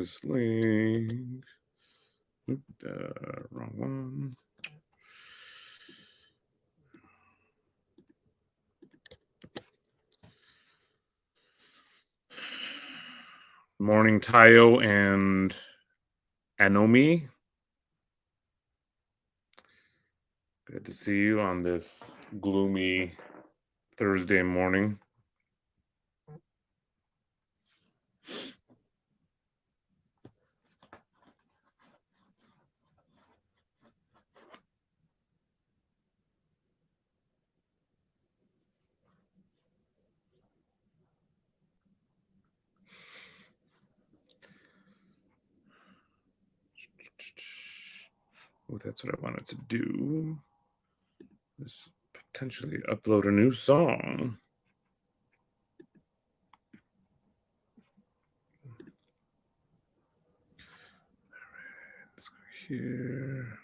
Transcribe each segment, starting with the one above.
this link. Oop, wrong one. Morning, Tayo and Anomi. Good to see you on this gloomy Thursday morning. Oh, that's what I wanted to do. Is potentially upload a new song. All right, let's go here.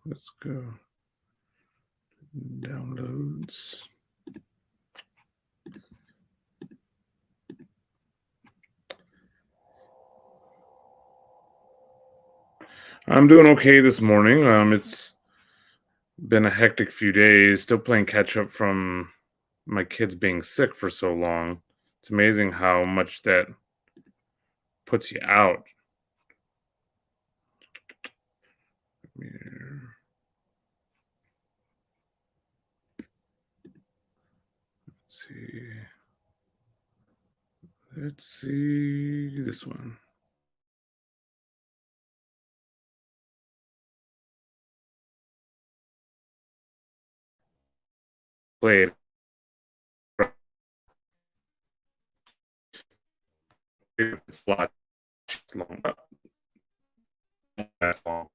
Let's go. Downloads. I'm doing okay this morning. It's been a hectic few days. Still playing catch up from my kids being sick for so long. It's amazing how much that puts you out. Here. Let's see this one. Played. It's watched long. That's long.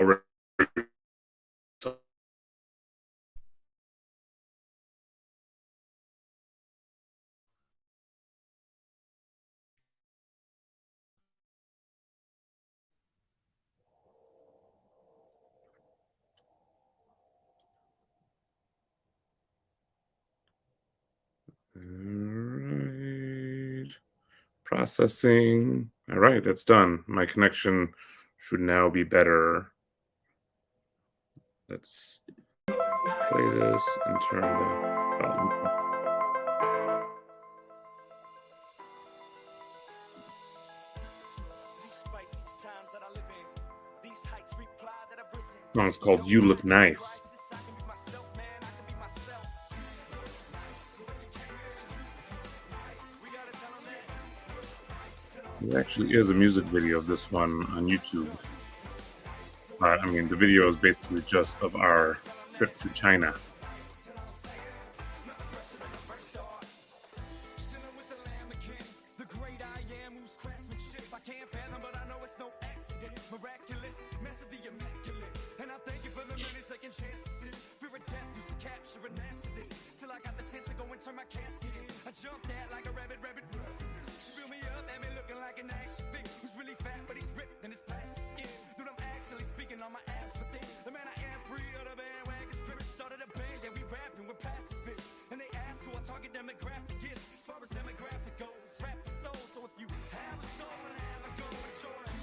Alright. Processing. All right, that's done. My connection should now be better. Let's play this and turn the volume up. The song's called You Look Nice. There actually is a music video of this one on YouTube. I mean, the video is basically just of our trip to China.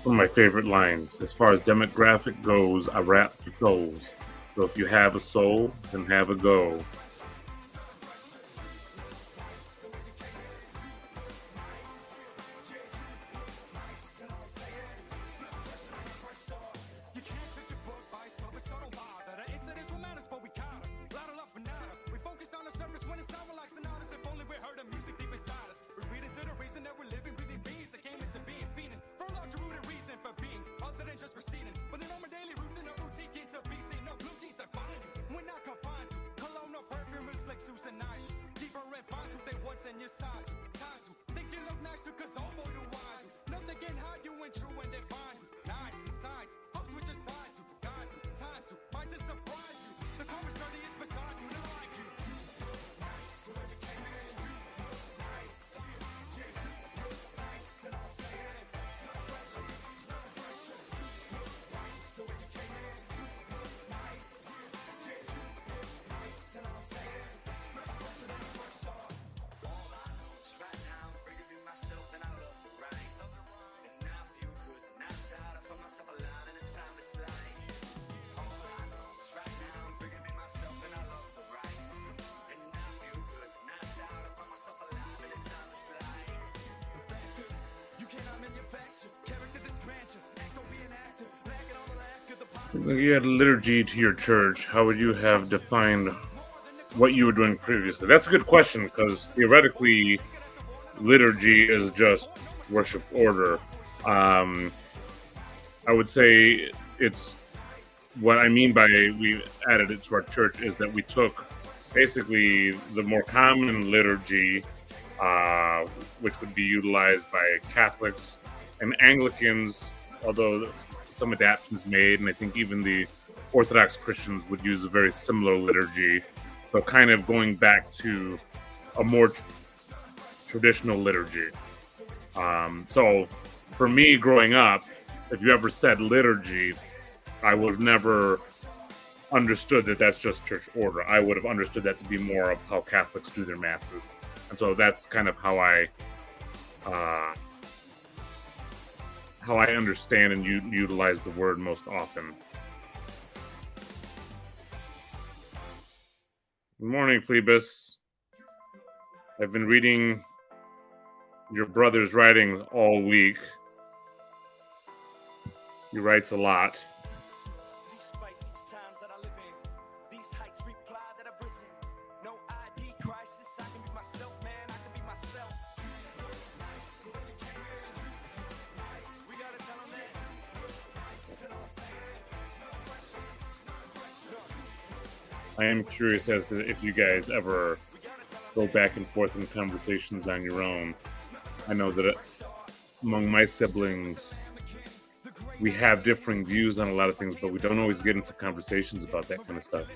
One of my favorite lines. As far as demographic goes, I rap for souls. So if you have a soul, then have a go. You had liturgy to your church. How would you have defined what you were doing previously? That's a good question because theoretically, liturgy is just worship order. Um, I would say it's what I mean by we added it to our church is that we took basically the more common liturgy, uh, which would be utilized by Catholics and Anglicans, although some adaptations made, and I think even the Orthodox Christians would use a very similar liturgy. So kind of going back to a more traditional liturgy. So for me growing up, if you ever said liturgy, I would have never understood that that's just church order. I would have understood that to be more of how Catholics do their masses. And so that's kind of uh, how I understand and utilize the word most often. Good morning, Phlebas. I've been reading your brother's writings all week. He writes a lot. I am curious as to if you guys ever go back and forth in conversations on your own. I know that among my siblings, we have differing views on a lot of things, but we don't always get into conversations about that kind of stuff.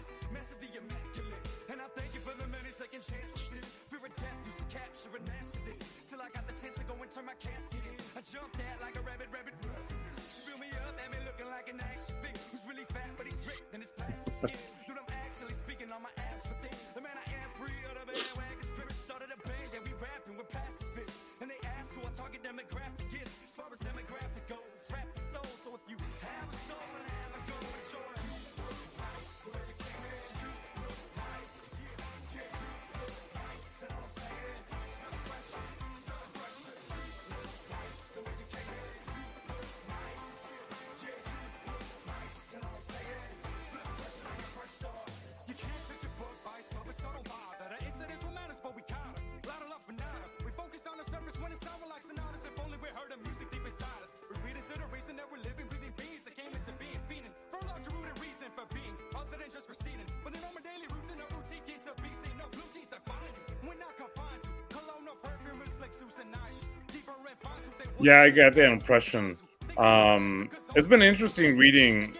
Yeah, I got that impression. It's been interesting reading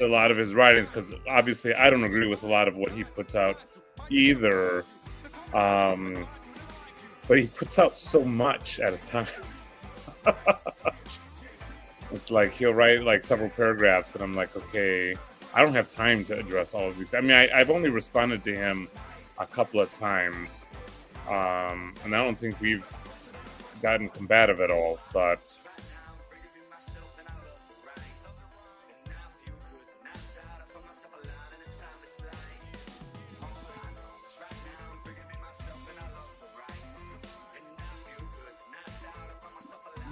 a lot of his writings because obviously I don't agree with a lot of what he puts out either. But he puts out so much at a time. It's like he'll write like several paragraphs, and I'm like, okay, I don't have time to address all of these. I mean, I've only responded to him a couple of times, and I don't think we've gotten combative at all, but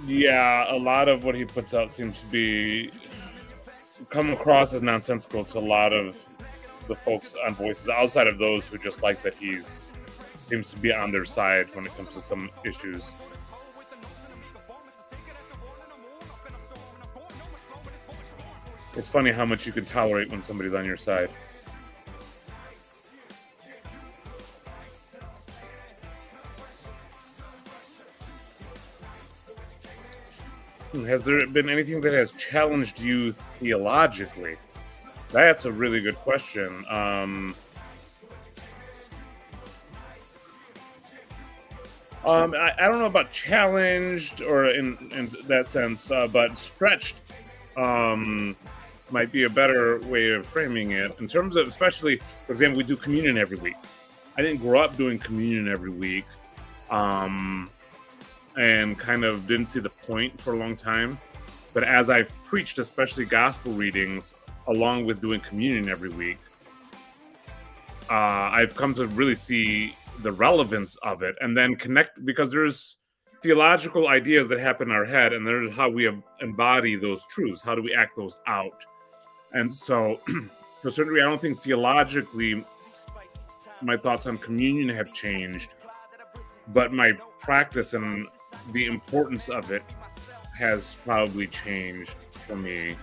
yeah, a lot of what he puts out seems to be come across as nonsensical to a lot of the folks on Voices, outside of those who just like that he's seems to be on their side when it comes to some issues. It's funny how much you can tolerate when somebody's on your side. Has there been anything that has challenged you theologically? That's a really good question. I don't know about challenged or in that sense, but stretched might be a better way of framing it. In terms of, especially, for example, we do communion every week. I didn't grow up doing communion every week, and kind of didn't see the point for a long time. But as I've preached, especially gospel readings, along with doing communion every week, I've come to really see the relevance of it, and then connect, because there's theological ideas that happen in our head, and there's how we embody those truths. How do we act those out? And so, to a certain degree, I don't think theologically my thoughts on communion have changed, but my practice and the importance of it has probably changed for me.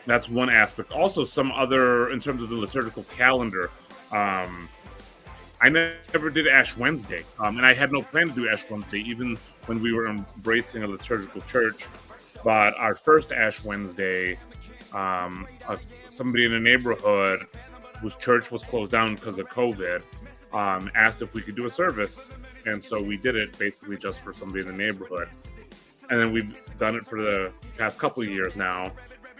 That's one aspect. Also, some other, in terms of the liturgical calendar, I never did Ash Wednesday, and I had no plan to do Ash Wednesday, even when we were embracing a liturgical church. But our first Ash Wednesday, somebody in the neighborhood whose church was closed down because of COVID asked if we could do a service, and so we did it basically just for somebody in the neighborhood. And then we've done it for the past couple of years now,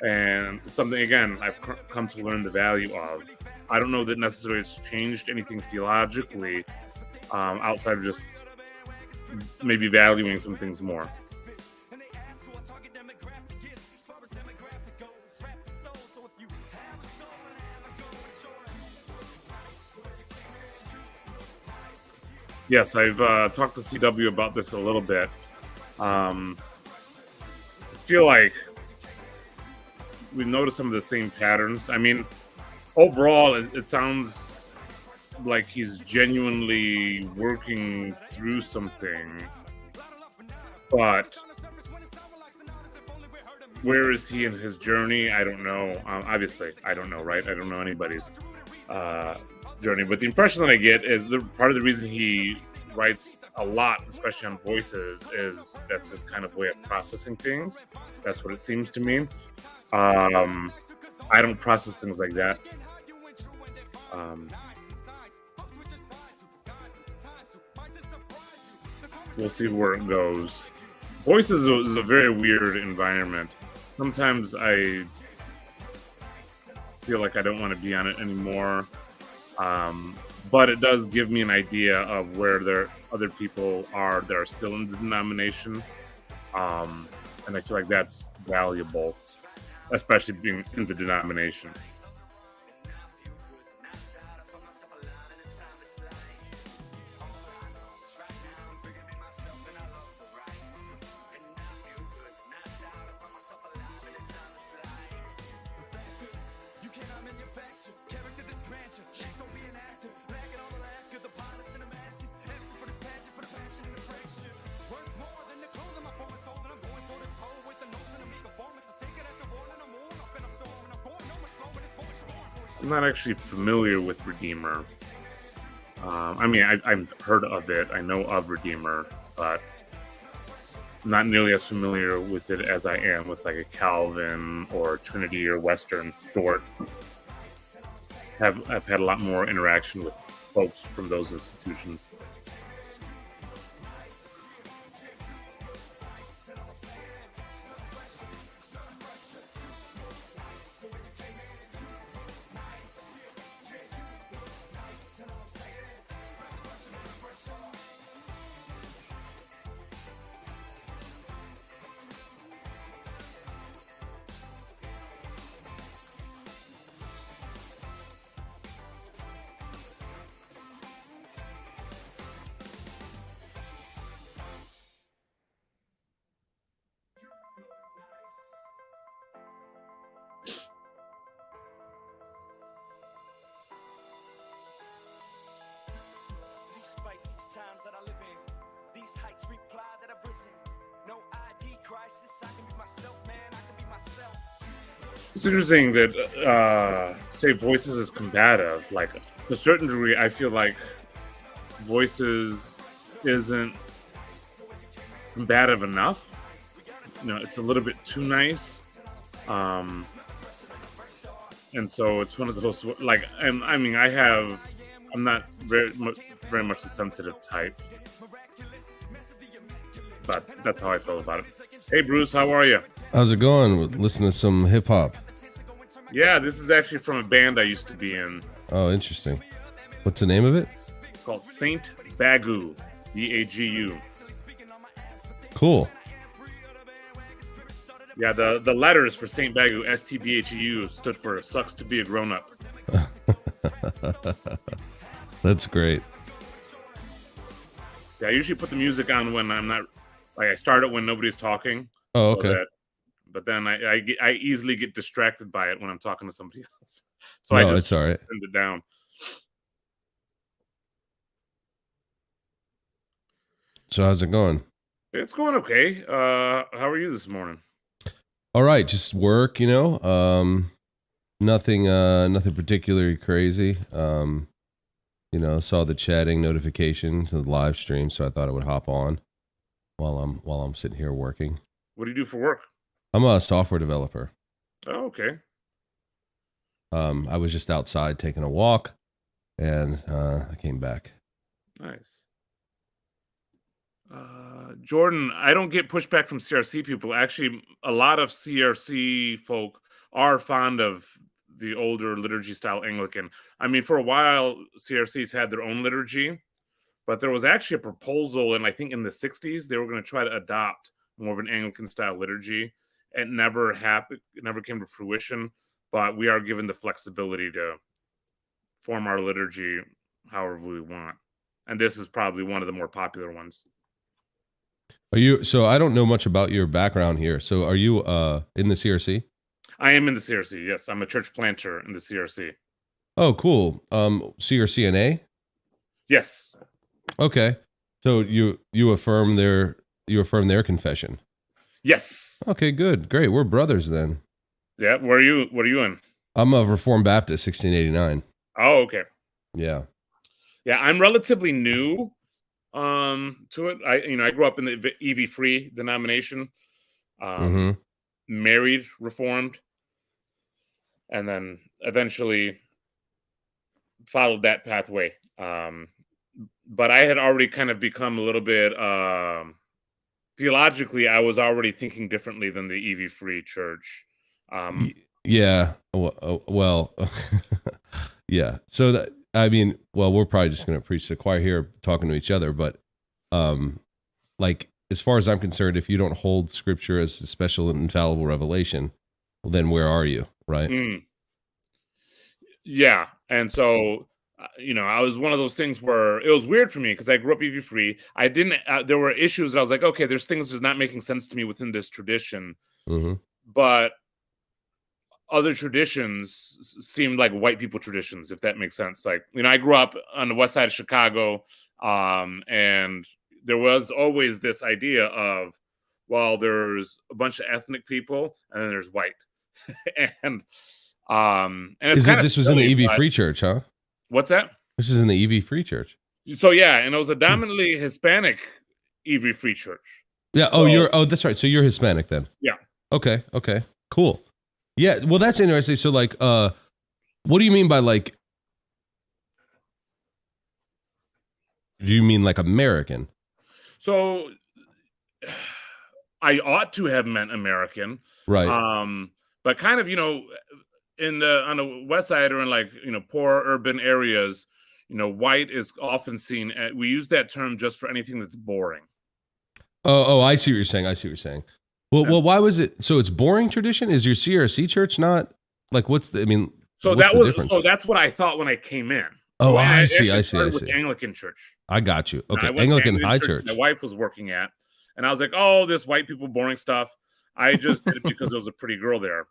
and something again I've come to learn the value of. I don't know that necessarily it's changed anything theologically outside of just maybe valuing some things more. Yes, I've talked to CW about this a little bit. I feel like we've noticed some of the same patterns. I mean, overall, it sounds like he's genuinely working through some things, but where is he in his journey? I don't know. Obviously, I don't know, right? I don't know anybody's journey, but the impression that I get is part of the reason he writes a lot, especially on voices, is that's his kind of way of processing things. That's what it seems to me. I don't process things like that. We'll see where it goes. Voices is a very weird environment. Sometimes I feel like I don't want to be on it anymore. But it does give me an idea of where other people are that are still in the denomination. And I feel like that's valuable, especially being in the denomination. I'm not actually familiar with Redeemer. I mean, I've heard of it. I know of Redeemer, but not nearly as familiar with it as I am with like a Calvin or Trinity or Western Dort. I've had a lot more interaction with folks from those institutions. It's interesting that say Voices is combative. Like to a certain degree, I feel like Voices isn't combative enough. You know, it's a little bit too nice. And so it's one of those like, and I mean, I'm not very much a sensitive type, but that's how I feel about it. Hey, Bruce, how are you? How's it going? Listening to some hip hop. Yeah, this is actually from a band I used to be in. Oh, interesting. What's the name of it? It's called Saint Bagu, Bagu. Cool. Yeah, the letters for Saint Bagu, STBHU, stood for "sucks to be a grown up." That's great. Yeah, I usually put the music on when I'm not, like, I start it when nobody's talking. Oh, okay. So that but then I easily get distracted by it when I'm talking to somebody else. So I No, just it's all right. turned it down. So how's it going? It's going okay. How are you this morning? All right, just work, nothing particularly crazy. Saw the chatting notification to the live stream, so I thought I would hop on while I'm sitting here working. What do you do for work? I'm a software developer. Oh, okay. I was just outside taking a walk, and I came back. Nice. Jordan, I don't get pushback from CRC people. Actually, a lot of CRC folk are fond of the older liturgy style Anglican. I mean, for a while, CRCs had their own liturgy, but there was actually a proposal, and I think in the 60s, they were going to try to adopt more of an Anglican style liturgy. It never happened, it never came to fruition, but we are given the flexibility to form our liturgy however we want. And this is probably one of the more popular ones. So I don't know much about your background here. So are you in the CRC? I am in the CRC. Yes, I'm a church planter in the CRC. Oh, cool. CRCNA? Yes. Okay. So you affirm their confession. Yes. Okay, good. Great. We're brothers then. Yeah. What are you in? I'm a Reformed Baptist, 1689. Oh, okay. Yeah. Yeah, I'm relatively new to it. I grew up in the EV free denomination. Married Reformed, and then eventually followed that pathway. But I had already kind of become a little bit theologically, I was already thinking differently than the EV free church. Yeah. Well, yeah. So that, I mean, well, we're probably just going to preach to the choir here, talking to each other. But, like, as far as I'm concerned, if you don't hold Scripture as a special and infallible revelation, well, then where are you, right? Yeah, and so I was one of those things where it was weird for me because I grew up EV free. I didn't. There were issues that I was like, okay, there's things that's not making sense to me within this tradition, but other traditions seemed like white people traditions, if that makes sense. Like, I grew up on the west side of Chicago, and there was always this idea of, well, there's a bunch of ethnic people and then there's white. and it's this was in the EV Free Church, huh? What's that? This is in the EV Free Church. So yeah, and it was a dominantly Hispanic EV Free Church. Yeah. That's right. So you're Hispanic then. Yeah. Okay. Cool. Yeah. Well, that's interesting. So like, what do you mean by like? Do you mean like American? So I ought to have meant American, right? But kind of, on the west side or in like poor urban areas, white is often seen. We use that term just for anything that's boring. Oh, I see what you're saying. Well, why was it? So it's boring tradition? Is your CRC church not like? So that's what I thought when I came in. Oh, I see. With Anglican church. I got you. Okay, Anglican High Church. My wife was working at, and I was like, "Oh, this white people boring stuff." I just did it because there was a pretty girl there.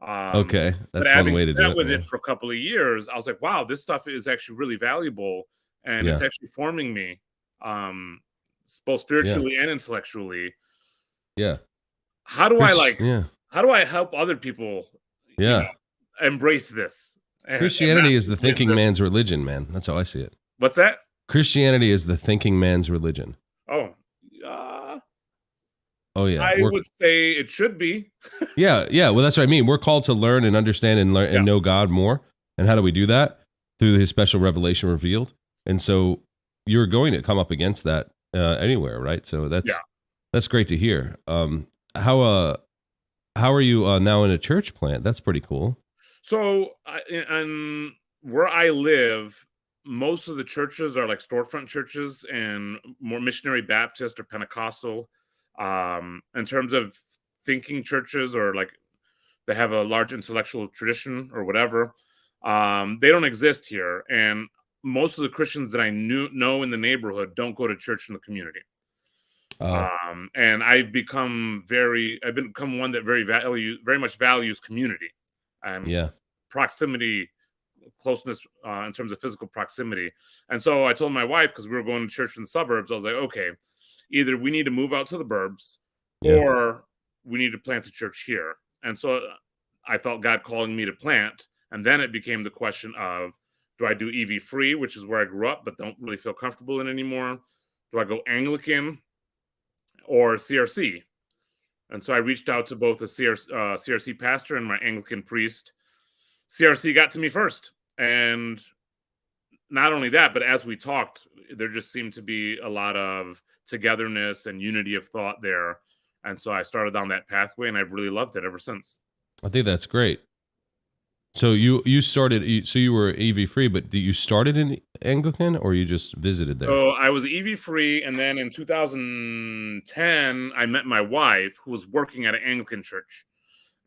Okay, that's one way to do it. With it for a couple of years, I was like, "Wow, this stuff is actually really valuable, and it's actually forming me, both spiritually and intellectually." Yeah. How do How do I help other people? Embrace this. Christianity is the thinking man's religion, man. That's how I see it. What's that? Christianity is the thinking man's religion. Oh yeah. I would say it should be. yeah. Well, that's what I mean. We're called to learn and understand and learn and know God more. And how do we do that? Through His special revelation revealed. And so you're going to come up against that anywhere, right? So that's great to hear. How are you now in a church plant? That's pretty cool. So, and where I live, most of the churches are like storefront churches and more missionary Baptist or Pentecostal. In terms of thinking churches or like they have a large intellectual tradition or whatever, they don't exist here. And most of the Christians that I know in the neighborhood don't go to church in the community. Oh, And I've become one that very much values community and yeah. proximity, closeness in terms of physical proximity. And so I told my wife, because we were going to church in the suburbs, I was like, okay, either we need to move out to the burbs Yeah. or we need to plant a church here. And so I felt God calling me to plant. And then it became the question of, do I do EV free, which is where I grew up, but don't really feel comfortable in anymore? Do I go Anglican or CRC? And so I reached out to both the CRC pastor and my Anglican priest. CRC got to me first. And not only that, but as we talked, there just seemed to be a lot of togetherness and unity of thought there. And so I started down that pathway and I've really loved it ever since. I think that's great. So you started. So you were EV free, but you started in Anglican, or you just visited there? So I was EV free. And then in 2010, I met my wife who was working at an Anglican church.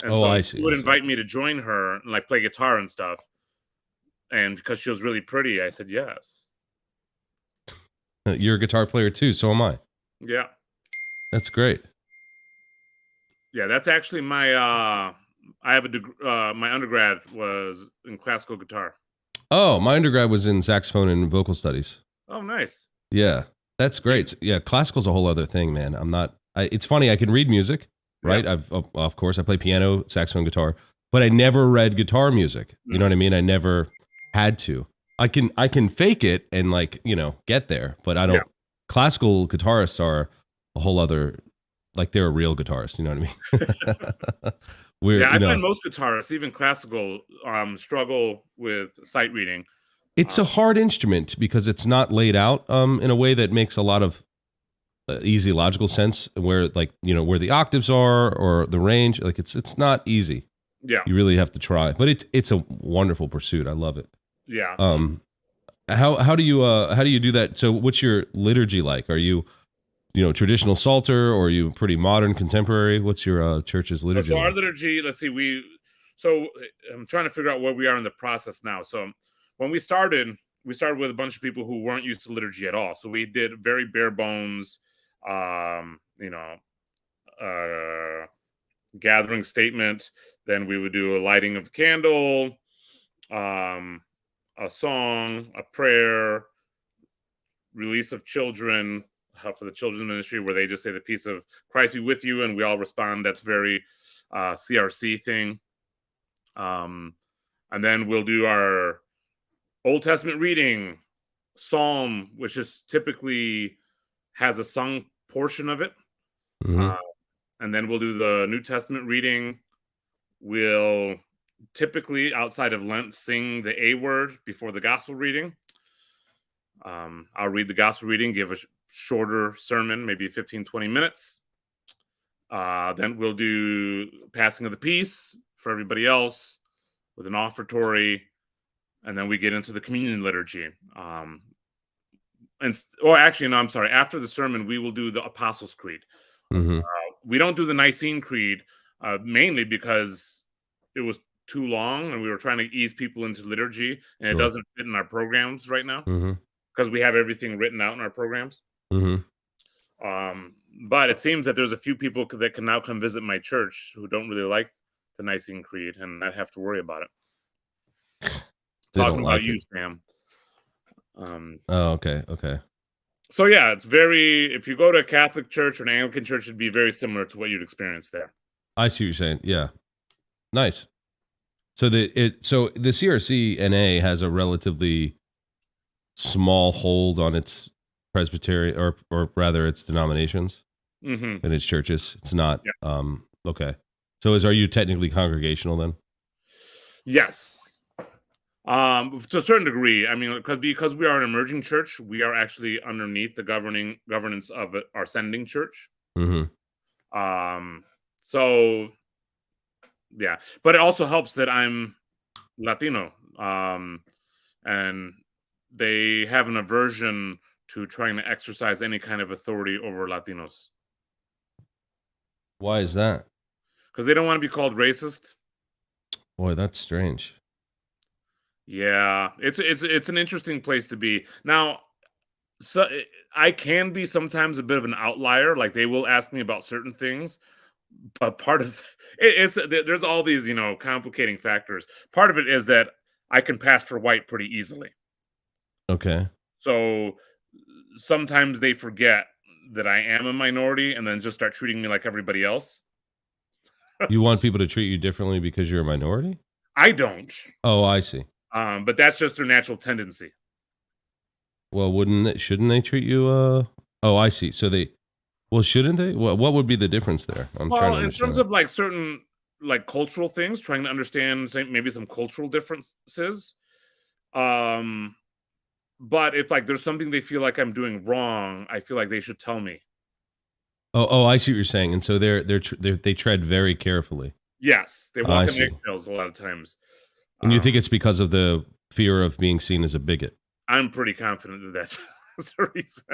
And Oh, so I she see. would I see. invite me to join her and like play guitar and stuff. And because she was really pretty, I said yes. You're a guitar player too. So am I. Yeah. That's great. Yeah, that's actually my I have a my undergrad was in classical guitar. Oh, my undergrad was in saxophone and vocal studies. Oh, nice. Yeah, that's great. Yeah, classical's a whole other thing, man. I'm not. It's funny. I can read music, Yeah. right? Of course I play piano, saxophone, guitar, but I never read guitar music. You know what I mean? I never had to. I can fake it and like get there, but I Yeah. don't. Classical guitarists are a whole other. Like they're a real guitarist. You know what I mean? We're Yeah, I find most guitarists, even classical, struggle with sight reading. it's Um, a hard instrument because it's not laid out in a way that makes a lot of easy logical sense where like where the octaves are or the range, like it's not easy. yeah, You really have to try, but it's a wonderful pursuit. I love it. yeah. um how do you do that? So what's your liturgy like? Are you traditional Psalter, or are you pretty modern contemporary? What's your church's liturgy So our like? liturgy, let's see, so I'm trying to figure out where we are in the process now. So when we started with a bunch of people who weren't used to liturgy at all. So we did very bare bones, um, you know, uh, gathering statement. Then we would do a lighting of candle, um, a song, a prayer, release of children, for the children's ministry, where they just say the peace of Christ be with you, and we all respond. That's very CRC thing. Um, and then we'll do our Old Testament reading, Psalm, which is typically has a sung portion of it. Hmm. Uh, and then we'll do the New Testament reading. We'll typically, outside of Lent, sing the A word before the gospel reading. I'll read the gospel reading, give a shorter sermon, maybe 15, 20 minutes. Then we'll do passing of the peace for everybody else with an offertory. And then we get into the communion liturgy. Actually, no, I'm sorry. After the sermon, we will do the Apostles' Creed. Hmm. We don't do the Nicene Creed, mainly because it was too long and we were trying to ease people into liturgy, and it Sure. doesn't fit in our programs right now Hmm. because we have everything written out in our programs. Hmm. But it seems that there's a few people that can now come visit my church who don't really like the Nicene Creed and not have to worry about it. They Talking don't about like you, it. Sam. Um, Oh, okay, okay. so yeah, it's very. If you go to a Catholic church or an Anglican church, it'd be very similar to what you'd experience there. I see what you're saying. Yeah, nice. So the CRCNA has a relatively small hold on its presbytery, or rather its denominations Hmm. and its churches. It's not Yeah. okay. So are you technically congregational then? Yes. To a certain degree. I mean, because we are an emerging church, we are actually underneath the governance of our sending church. Mm-hmm. Um, so yeah, but it also helps that I'm Latino, and they have an aversion to trying to exercise any kind of authority over Latinos Why is that? because they don't want to be called racist. Boy, that's strange. Yeah, it's an interesting place to be now. So I can be sometimes a bit of an outlier. Like they will ask me about certain things, but part of there's all these complicating factors. Part of it is that I can pass for white pretty easily. Okay. So sometimes they forget that I am a minority and then just start treating me like everybody else. You want people to treat you differently because you're a minority? I don't. Oh, I see. But that's just their natural tendency. Well, shouldn't they treat you oh, I see. So shouldn't they? What would be the difference there? I'm trying Well, to in terms understand. of like certain like cultural things, trying to understand maybe some cultural differences. Um but if like there's something they feel like I'm doing wrong, I feel like they should tell me. Oh, I see what you're saying. And so they tread very carefully. Yes, they I walk on see. eggshells a lot of times. And you think Um, it's because of the fear of being seen as a bigot? I'm pretty confident that that's the reason.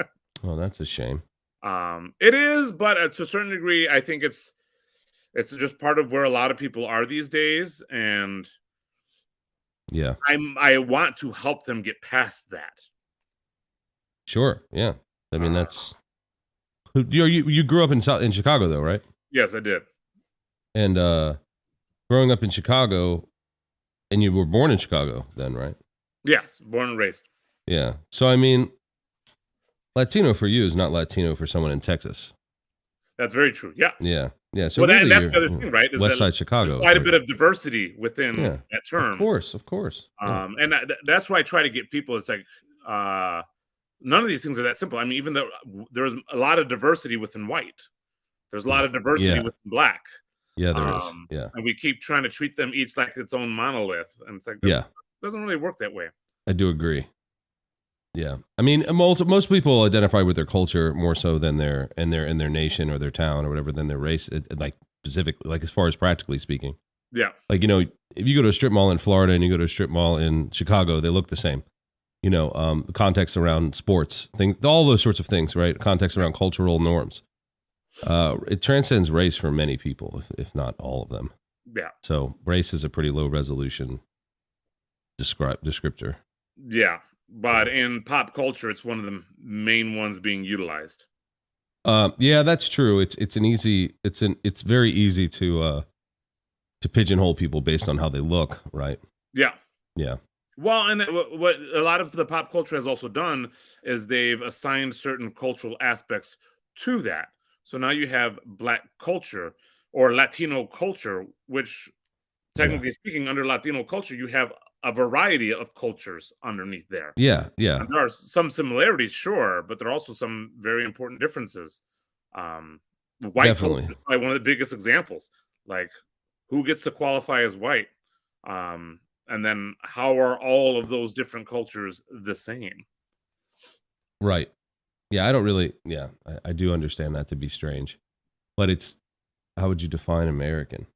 Oh, that's a shame. It is, but to a certain degree, I think it's just part of where a lot of people are these days, and Yeah. I want to help them get past that. Sure. Yeah. I mean, Uh, that's you grew up in Chicago though, right? yes, I did. And growing up in Chicago, and you were born in Chicago then, right? Yes, born and raised. Yeah. So I mean, Latino for you is not Latino for someone in Texas. That's very true. Yeah. Yeah. Yeah. So Well, really, that's the you're other thing, right? Is West that Side there's Chicago. quite a bit of diversity within Yeah. that Of term. course. Of course. Yeah. And that's why I try to get people. It's like none of these things are that simple. I mean, even though there's a lot of diversity within white, there's a lot of diversity Yeah. within black. Yeah, there is. Yeah. And we keep trying to treat them each like its own monolith, and it's like Yeah. doesn't really work that way. I do agree. Yeah, I mean, most people identify with their culture more so than their nation or their town or whatever than their race. Like specifically, like as far as practically speaking, Yeah, like if you go to a strip mall in Florida and you go to a strip mall in Chicago, they look the same. The context around sports, things, all those sorts of things, right? Context around cultural norms. It transcends race for many people, if not all of them. yeah, So race is a pretty low resolution descriptor. yeah. But in pop culture, it's one of the main ones being utilized. Yeah, that's true. It's very easy to pigeonhole people based on how they look, right? Yeah. Yeah. Well, and what a lot of the pop culture has also done is they've assigned certain cultural aspects to that. So now you have Black culture or Latino culture, which technically speaking, under Latino culture, you have a variety of cultures underneath there. Yeah, yeah. And there are some similarities, sure, but there are also some very important differences. White Definitely. culture is probably one of the biggest examples. Like, who gets to qualify as white? And then how are all of those different cultures the same? Right. Yeah, I do understand that to be strange. But how would you define American?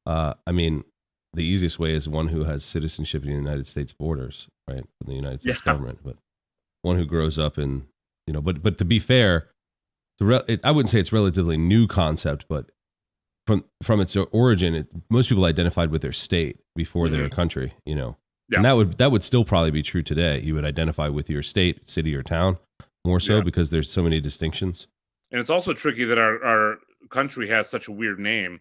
I mean, the easiest way is one who has citizenship in the United States borders, right? In the United States government, but one who grows up in, but to be fair, I wouldn't say it's relatively new concept, but from its origin, most people identified with their state before their country, Yeah. And that would still probably be true today. You would identify with your state, city, or town more so because there's so many distinctions. And it's also tricky that our country has such a weird name,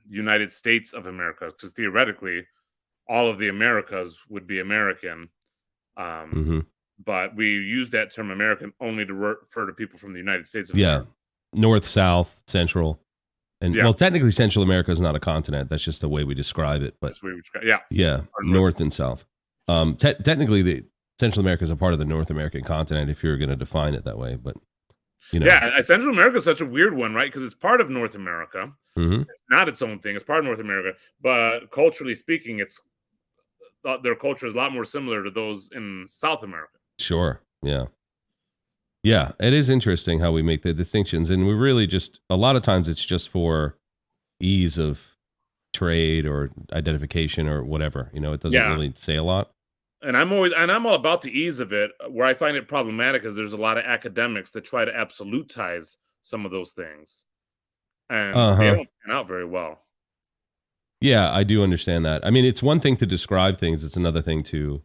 United States of America, because theoretically, all of the Americas would be American. But we use that term American only to refer to people from the United States of America. North, South, Central. And well, technically, Central America is not a continent. That's just the way we describe it. But that's the way we describe, yeah, North and South. Technically, the Central America is a part of the North American continent if you're going to define it that way. But yeah, Central America is such a weird one, right? Because it's part of North America. It's not its own thing. It's part of North America, but culturally speaking, their culture is a lot more similar to those in South America. Sure. Yeah. Yeah, it is interesting how we make the distinctions, and we really just a lot of times it's just for ease of trade or identification or whatever. It doesn't really say a lot. And I'm all about the ease of it. Where I find it problematic is there's a lot of academics that try to absolutize some of those things, and they don't pan out very well. Yeah, I do understand that. I mean, it's one thing to describe things; it's another thing to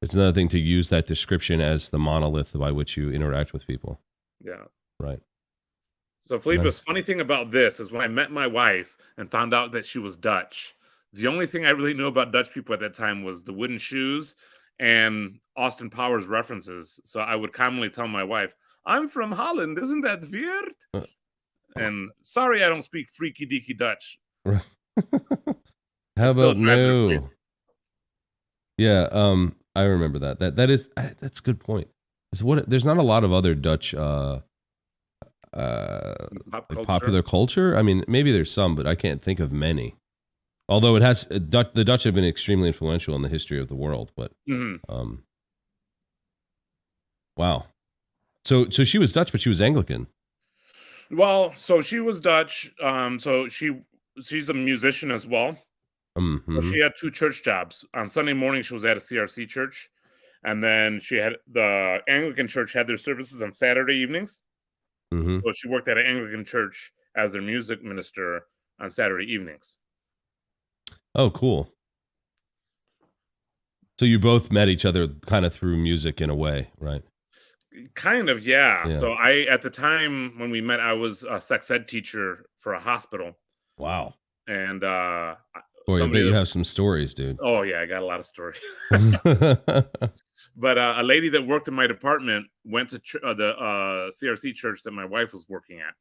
It's another thing to use that description as the monolith by which you interact with people. Yeah. Right. So, Felipe's Nice. funny thing about this is when I met my wife and found out that she was Dutch, the only thing I really knew about Dutch people at that time was the wooden shoes and Austin Powers references. So I would commonly tell my wife, "I'm from Holland, isn't that weird?" Uh, And sorry, I don't speak freaky deaky Dutch. right. It How still about drives her crazy. no? Yeah, I remember that. That's a good point. There's not a lot of other Dutch Pop like culture. popular culture. I mean, maybe there's some, but I can't think of many. Although it has the Dutch have been extremely influential in the history of the world, but Mhm. um wow. So she was Dutch, but she was Anglican. Well, so she was Dutch. So she's a musician as well. So Mm-hmm. she had two church jobs. On Sunday morning, she was at a CRC church, and then she had the Anglican church had their services on Saturday evenings. Mm-hmm. So she worked at an Anglican church as their music minister on Saturday evenings. Oh, cool. So you both met each other kind of through music in a way, right? Kind of, yeah. Yeah. So I, at the time when we met, I was a sex ed teacher for a hospital, Wow. and Boy, I bet somebody. you have some stories, dude. Oh yeah, I got a lot of stories. But a lady that worked in my department went to the CRC church that my wife was working at,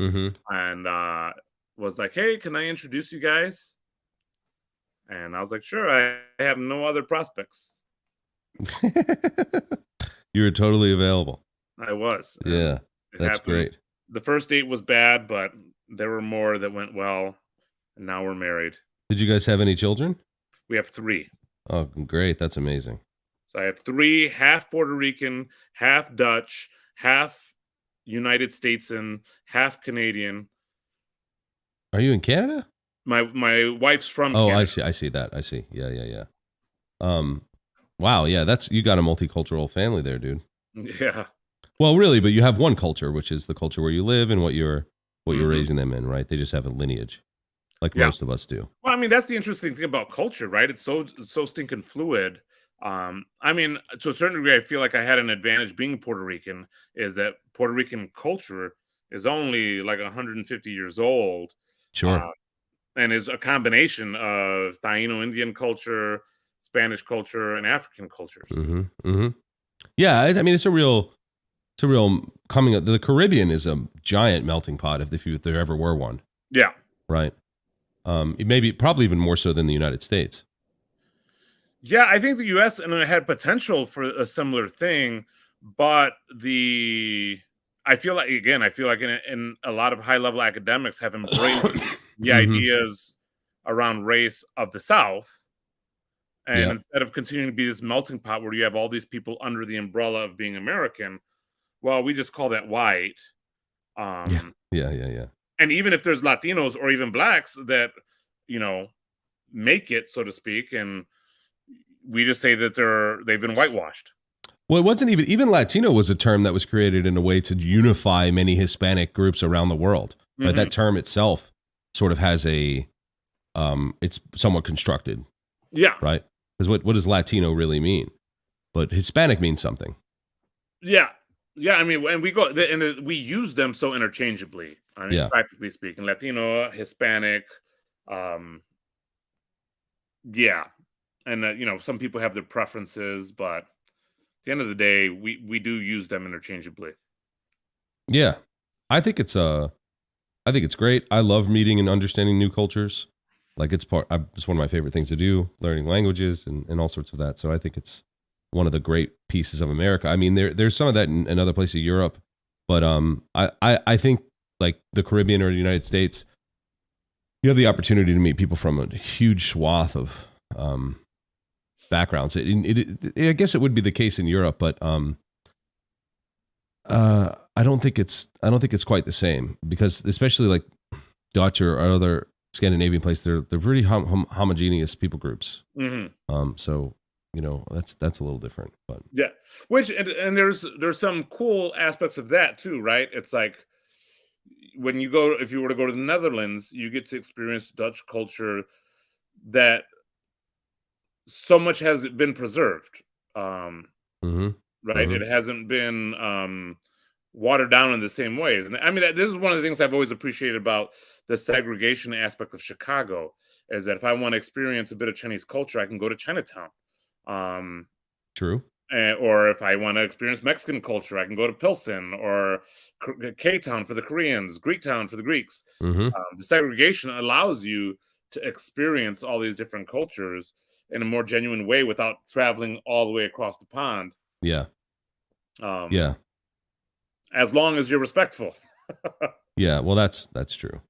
Mm-hmm. and was like, "Hey, can I introduce you guys?" And I was like, "Sure." I have no other prospects. You were totally available. I was, and Yeah, it that's happened. great. The first date was bad, but there were more that went well, and now we're married. Did you guys have any children? We have three. Oh, great. That's amazing. So I have three, half Puerto Rican, half Dutch, half United States, and half Canadian. Are you in Canada? My wife's from Oh, I Canada. see. I see that. I see. Yeah, yeah, yeah. Um, wow. Yeah, that's you got a multicultural family there, dude. Yeah. Well, really, but you have one culture, which is the culture where you live and what you're Mhm. raising them in, right? They just have a lineage, like Yeah. most of us do. Well, I mean, that's the interesting thing about culture, right? It's so stinking fluid. I mean, to a certain degree, I feel like I had an advantage being Puerto Rican, is that Puerto Rican culture is only like 150 years old, Sure. uh, and is a combination of Taino Indian culture, Spanish culture, and African cultures. Mm-hmm. Mm-hmm. Yeah, I mean, it's a real coming. The Caribbean is a giant melting pot, if there ever were one, Yeah. right? It may be probably even more so than the United States. Yeah, I think the US and it had potential for a similar thing, but I feel like in a lot of high level academics have embraced the Hmm. ideas around race of the South. And Yeah, instead of continuing to be this melting pot where you have all these people under the umbrella of being American, well, we just call that white. yeah, Um, yeah, yeah, yeah. and even if there's Latinos or even blacks that, you know, make it, so to speak, and we just say that they've been whitewashed. Well, it wasn't even Latino was a term that was created in a way to unify many Hispanic groups around the world. Right, Mhm. that term itself sort of has a it's somewhat constructed, Yeah, right? Because what does Latino really mean? But Hispanic means something. yeah, yeah. I mean, and we use them so interchangeably. I mean, Yeah. practically speaking, Latino, Hispanic, um, yeah, and some people have their preferences, but at the end of the day, we do use them interchangeably. Yeah. I think it's I think it's great. I love meeting and understanding new cultures. Like it's one of my favorite things to do, learning languages and all sorts of that. So I think it's one of the great pieces of America. I mean, there's some of that in other places of Europe, but I think like the Caribbean or the United States, you have the opportunity to meet people from a huge swath of um, backgrounds. I guess it would be the case in Europe, but I don't think it's quite the same because especially like Dutch or other Scandinavian place, they're pretty homogeneous people groups. Hmm. So that's a little different, but Yeah, which and there's some cool aspects of that too, right? It's like when you go if you were to go to the Netherlands, you get to experience Dutch culture that so much has been preserved. Mm-hmm. Right? Mm-hmm. It hasn't been watered down in the same ways. And I mean, this is one of the things I've always appreciated about the segregation aspect of Chicago is that if I want to experience a bit of Chinese culture, I can go to Chinatown. Um, True. or if I want to experience Mexican culture, I can go to Pilsen or K-Town for the Koreans, Greek Town for the Greeks. Mm-hmm. The segregation allows you to experience all these different cultures in a more genuine way without traveling all the way across the pond. Yeah. Um, Yeah. as long as you're respectful. Yeah. Well, that's true.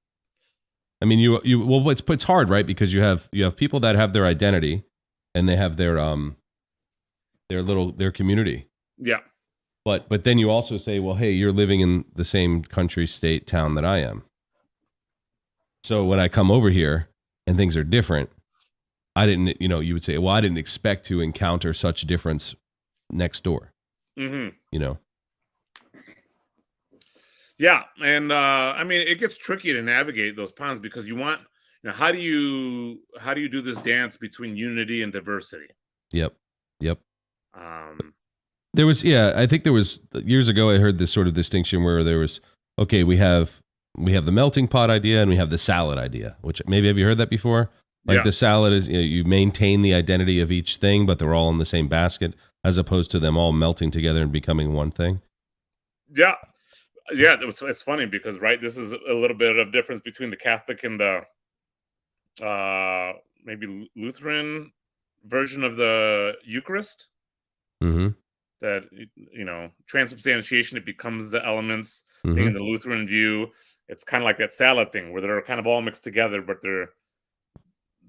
I mean, well, it's hard, right? Because you have people that have their identity, and they have their community. Yeah. But then you also say, well, hey, you're living in the same country, state, town that I am. So when I come over here and things are different, I didn't, you would say, well, I didn't expect to encounter such difference next door. Mm-hmm. Yeah, and I mean, it gets tricky to navigate those ponds because you want, how do you do this dance between unity and diversity? Yep. Um, There was, I think there was years ago. I heard this sort of distinction where there was, okay, we have the melting pot idea and we have the salad idea. Which maybe have you heard that before? Like the salad is you maintain the identity of each thing, but they're all in the same basket, as opposed to them all melting together and becoming one thing. Yeah. It's funny because this is a little bit of difference between the Catholic and the maybe Lutheran version of the Eucharist. Mm-hmm. That transubstantiation, it becomes the elements. Mm-hmm. Being in the Lutheran view, it's kind of like that salad thing where they're kind of all mixed together, but they're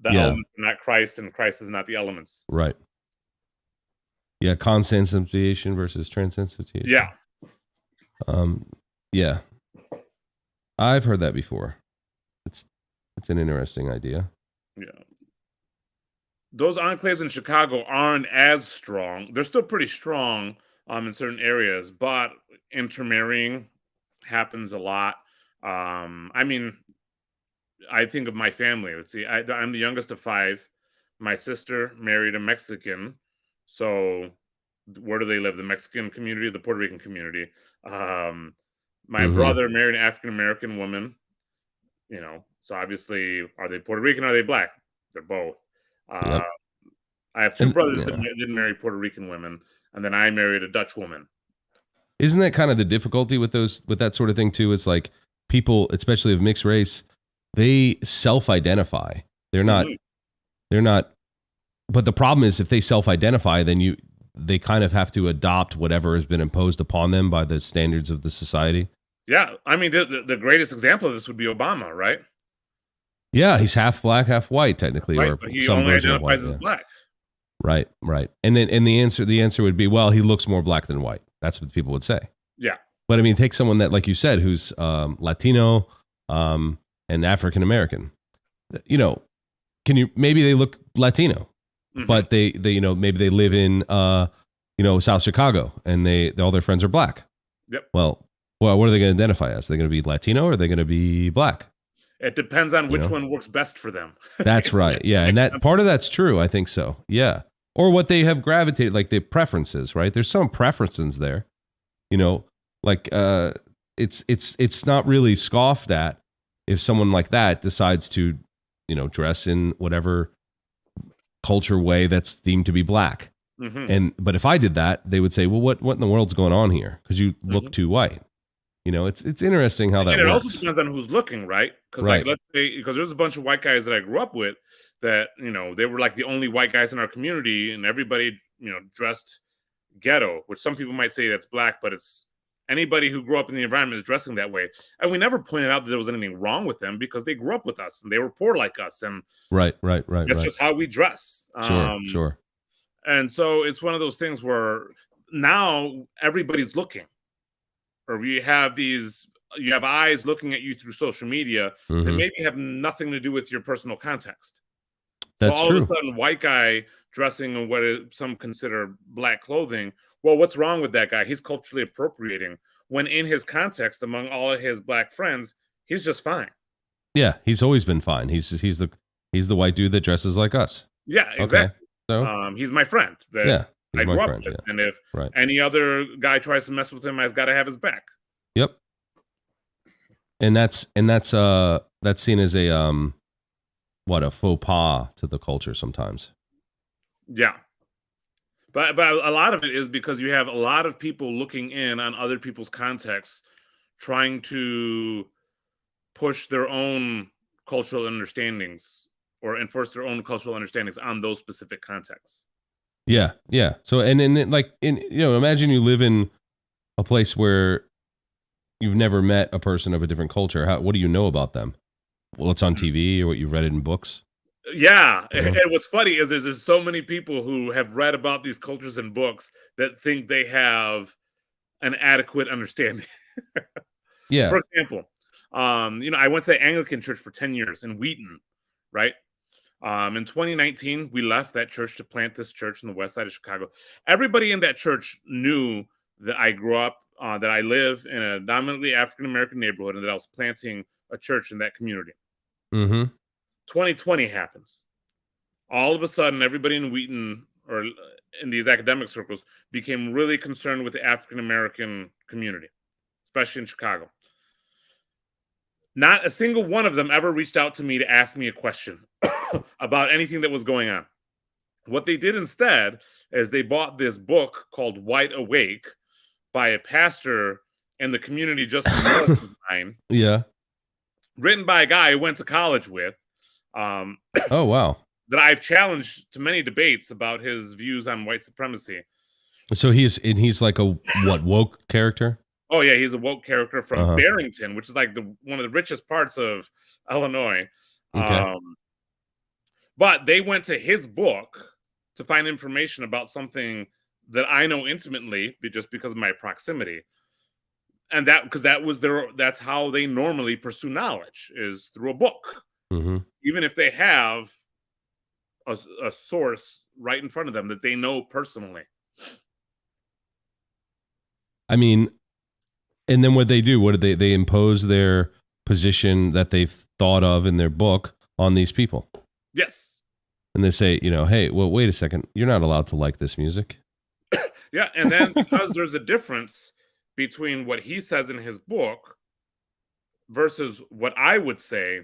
the elements are not Christ, and Christ is not the elements. Right. Yeah, consubstantiation versus transubstantiation. Yeah. Yeah, I've heard that before. It's an interesting idea. Yeah. Those enclaves in Chicago aren't as strong. They're still pretty strong in certain areas, but intermarrying happens a lot. I mean, I think of my family. Let's see, I'm the youngest of 5. My sister married a Mexican. So where do they live? The Mexican community, the Puerto Rican community. My brother married an African American woman. So obviously, are they Puerto Rican? Or are they black? They're both. I have 2 brothers that didn't marry Puerto Rican women, and then I married a Dutch woman. Isn't that kind of the difficulty with that sort of thing too? It's like people, especially of mixed race, they self-identify. They're not. But the problem is, if they self-identify, then they kind of have to adopt whatever has been imposed upon them by the standards of the society. Yeah, I mean, the greatest example of this would be Obama, right? Yeah, he's half black, half white, technically, right, or but he some only version identifies of white, as black. Right. And the answer would be, well, he looks more black than white. That's what people would say. Yeah. But I mean, take someone that, like you said, who's Latino and African American. Maybe they look Latino, but they maybe they live in South Chicago and all their friends are black. Yep. Well, what are they going to identify as? Are they going to be Latino or are they going to be black? It depends on which one works best for them. That's right. Yeah. And that part of that's true. I think so. Yeah. Or what they have gravitated, like the preferences, right? There's some preferences there, like it's not really scoffed at if someone like that decides to, dress in whatever culture way that's deemed to be black. But if I did that, they would say, well, what in the world's going on here? Because you look too white. It's interesting how that works. It also depends on who's looking, right? Because let's say, because there's a bunch of white guys that I grew up with that, they were like the only white guys in our community, and everybody, dressed ghetto, which some people might say that's black, but it's anybody who grew up in the environment is dressing that way. And we never pointed out that there was anything wrong with them because they grew up with us and they were poor like us. And right. That's just how we dress. Sure. And so it's one of those things where now everybody's looking. Or you have eyes looking at you through social media that maybe have nothing to do with your personal context. So That's all true. of a sudden, white guy dressing in what some consider black clothing. Well, what's wrong with that guy? He's culturally appropriating. When in his context, among all of his black friends, he's just fine. Yeah, he's always been fine. He's the white dude that dresses like us. Yeah, exactly. Okay. So he's my friend. Yeah. He's I my grew up friend. with. Yeah. And if Right. any other guy tries to mess with him, I've got to have his back. Yep. And that's seen as a a faux pas to the culture sometimes. Yeah. But a lot of it is because you have a lot of people looking in on other people's contexts, trying to push their own cultural understandings or enforce their own cultural understandings on those specific contexts. Yeah, yeah. So and then like imagine you live in a place where you've never met a person of a different culture. What do you know about them? Well, it's on TV or what you've read it in books. Yeah, You know? and what's funny is there's so many people who have read about these cultures in books that think they have an adequate understanding. Yeah. For example, I went to the Anglican church for 10 years in Wheaton, right? In 2019, we left that church to plant this church in the west side of Chicago. Everybody in that church knew that I grew up, that I live in a dominantly African American neighborhood, and that I was planting a church in that community. Mm-hmm. 2020 happens. All of a sudden, everybody in Wheaton or in these academic circles became really concerned with the African American community, especially in Chicago. Not a single one of them ever reached out to me to ask me a question about anything that was going on. What they did instead is they bought this book called Wide Awake by a pastor in the community just north of mine. Yeah. Written by a guy I went to college with. Oh, wow. That I've challenged to many debates about his views on white supremacy. So he's like a woke character? Oh yeah, he's a woke character from Barrington, which is like one of the richest parts of Illinois. Okay. But they went to his book to find information about something that I know intimately, just because of my proximity. And that's how they normally pursue knowledge, is through a book. Mm-hmm. Even if they have a source right in front of them that they know personally. I mean, and then what they do? What did they impose their position that they've thought of in their book on these people? Yes. And they say, hey, well, wait a second, you're not allowed to like this music. Yeah, and then because there's a difference between what he says in his book versus what I would say,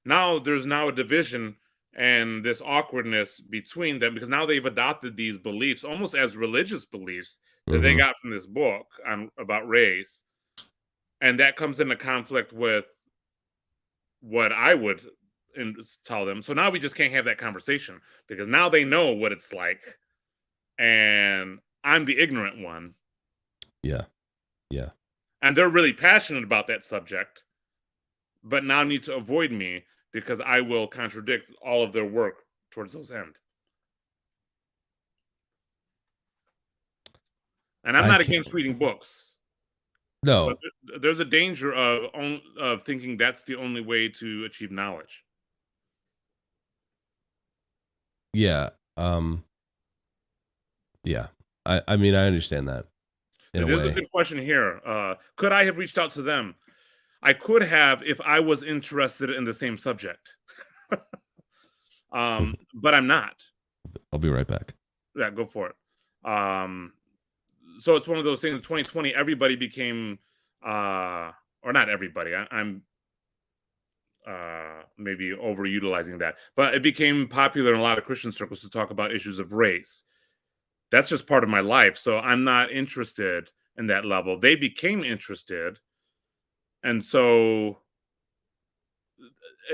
there's a division and this awkwardness between them, because now they've adopted these beliefs almost as religious beliefs that they got from this book about race, and that comes into conflict with what I would tell them. So now we just can't have that conversation, because now they know what it's like, and I'm the ignorant one. Yeah. And they're really passionate about that subject, but now need to avoid me because I will contradict all of their work towards those ends. And I'm not against reading books. No. But there's a danger of thinking that's the only way to achieve knowledge. Yeah. Yeah. I mean, I understand that. There's a good question here. Could I have reached out to them? I could have if I was interested in the same subject. But I'm not. I'll be right back. Yeah, go for it. So it's one of those things. 2020, everybody became, or not everybody. I'm maybe overutilizing that, but it became popular in a lot of Christian circles to talk about issues of race. That's just part of my life, so I'm not interested in that level. They became interested, and so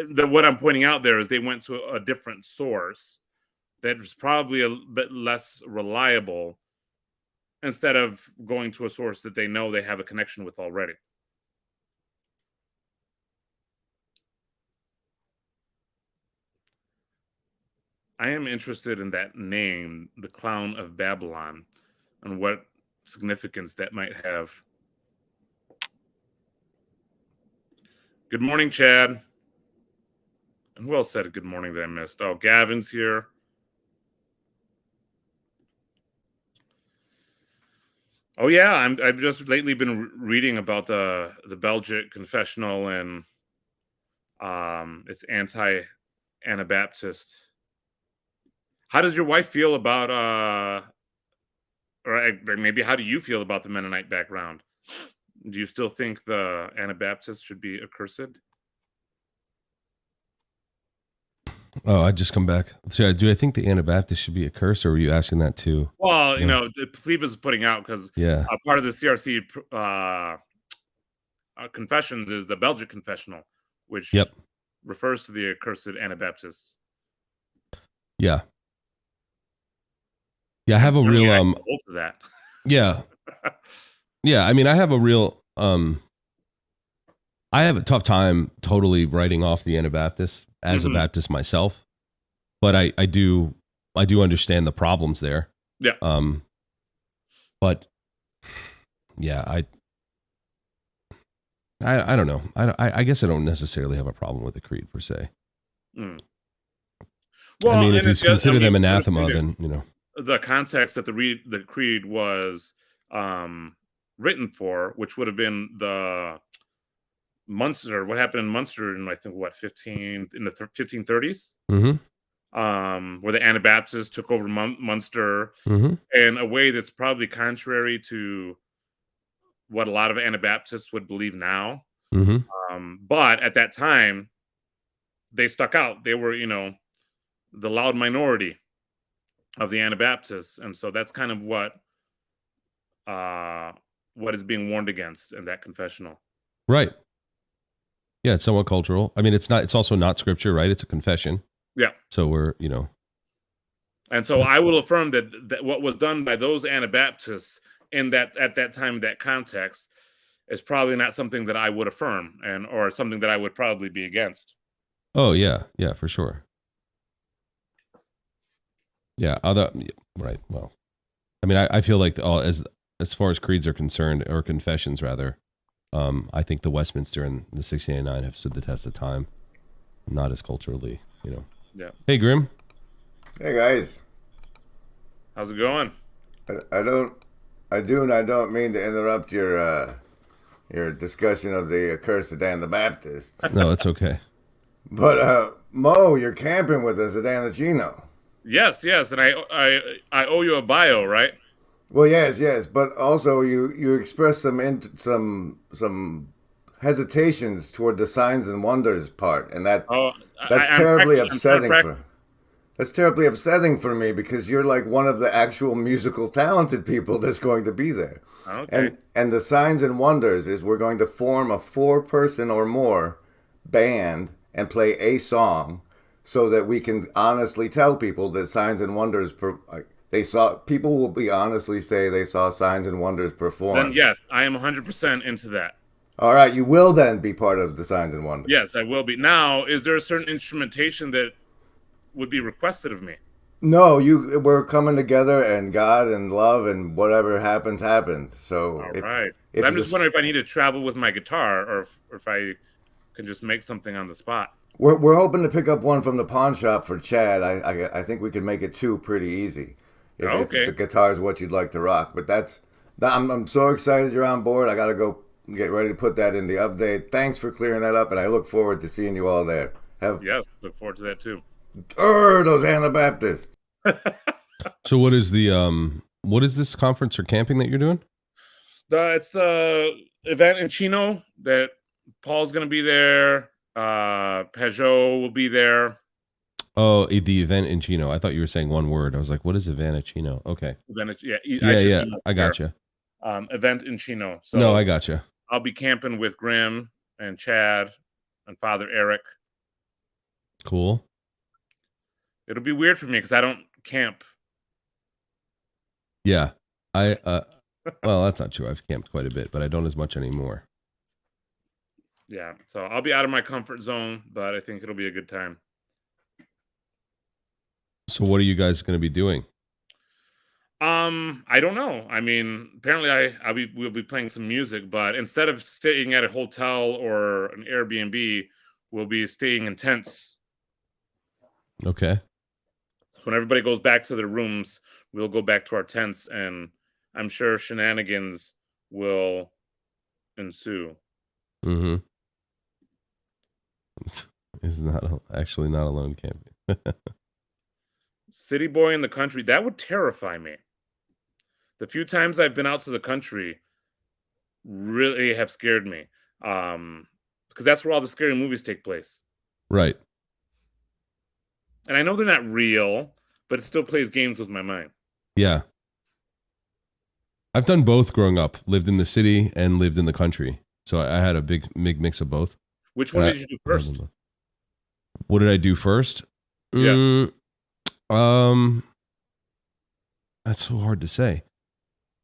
what I'm pointing out there is they went to a different source that was probably a bit less reliable, instead of going to a source that they know they have a connection with already. I am interested in that name, the Clown of Babylon, and what significance that might have. Good morning, Chad. And who else said a good morning that I missed? Oh, Gavin's here. Oh yeah, I've just lately been reading about the Belgic confessional, and it's anti-Anabaptist. How does your wife feel about or maybe how do you feel about the Mennonite background? Do you still think the Anabaptists should be accursed? Oh, I just come back. So, do I think the Anabaptist should be a curse, or were you asking that too? Well, No. the Phoebus is putting out because Yeah. part of the CRC confessions is the Belgic confessional, which Yep. refers to the accursed Anabaptists. Yeah. Yeah, I have a real Hold to that. Yeah. Yeah, I mean, I have a real I have a tough time totally writing off the Anabaptists as a Baptist myself, but I do understand the problems there. Yeah. But yeah, I don't know. I guess I don't necessarily have a problem with the creed per se. Well, I mean, if you consider them anathema, then the context that the creed was written for, which would have been the Munster. What happened in Munster in I think what 1530s, where the Anabaptists took over Munster in a way that's probably contrary to what a lot of Anabaptists would believe now. But at that time, they stuck out. They were, the loud minority of the Anabaptists, and so that's kind of what is being warned against in that confessional. Right. Yeah, it's somewhat cultural. I mean, it's not. It's also not scripture, right? It's a confession. Yeah. So we're, And so I will affirm that what was done by those Anabaptists at that time, that context, is probably not something that I would affirm or something that I would probably be against. Oh yeah, for sure. Yeah, right. Well, I mean, I feel like as far as creeds are concerned, or confessions rather, I think the Westminster and the 1689 have stood the test of time. Not as culturally, Yeah. Hey, Grim. Hey guys. How's it going? I don't mean to interrupt your discussion of the accursed Anabaptists. No, it's okay. But Mo, you're camping with us at Anachino. Yes, and I owe you a bio, right? Well, yes, but also you expressed some hesitations toward the signs and wonders part, and that's terribly upsetting that's terribly upsetting for me, because you're like one of the actual musical talented people that's going to be there. Okay. And the signs and wonders is we're going to form a 4-person or more band and play a song, so that we can honestly tell people that signs and wonders people will be honestly say they saw signs and wonders perform. Then yes, I am 100% into that. All right, you will then be part of the signs and wonders. Yes, I will be. Now, is there a certain instrumentation that would be requested of me? No, we're coming together, and God and love and whatever happens. So all right. I'm just wondering if I need to travel with my guitar, or if I can just make something on the spot. We're hoping to pick up one from the pawn shop for Chad. I think we can make it 2 pretty easy. If the guitar is what you'd like to rock. But I'm so excited you're on board. I got to go get ready to put that in the update. Thanks for clearing that up, and I look forward to seeing you all there. Yes, look forward to that too. Those Anabaptists. So what is this conference or camping that you're doing? It's the event in Chino that Paul's going to be there. Peugeot will be there. Oh, the event in Chino. I thought you were saying one word. I was like, what is event in Chino? Okay. Yeah. I gotcha. Event in Chino. So no, I gotcha. I'll be camping with Grim and Chad and Father Eric. Cool. It'll be weird for me because I don't camp. Yeah. Well, that's not true. I've camped quite a bit, but I don't as much anymore. Yeah. So I'll be out of my comfort zone, but I think it'll be a good time. So what are you guys going to be doing? I don't know. I mean, apparently we'll be playing some music, but instead of staying at a hotel or an Airbnb, we'll be staying in tents. Okay. So when everybody goes back to their rooms, we'll go back to our tents, and I'm sure shenanigans will ensue. Mm-hmm. It's actually not alone camping. City boy in the country, that would terrify me. The few times I've been out to the country really have scared me. Because that's where all the scary movies take place. Right. And I know they're not real, but it still plays games with my mind. Yeah. I've done both growing up, lived in the city and lived in the country. So I had a big mix of both. Which one did you do first? What did I do first? Yeah. That's so hard to say.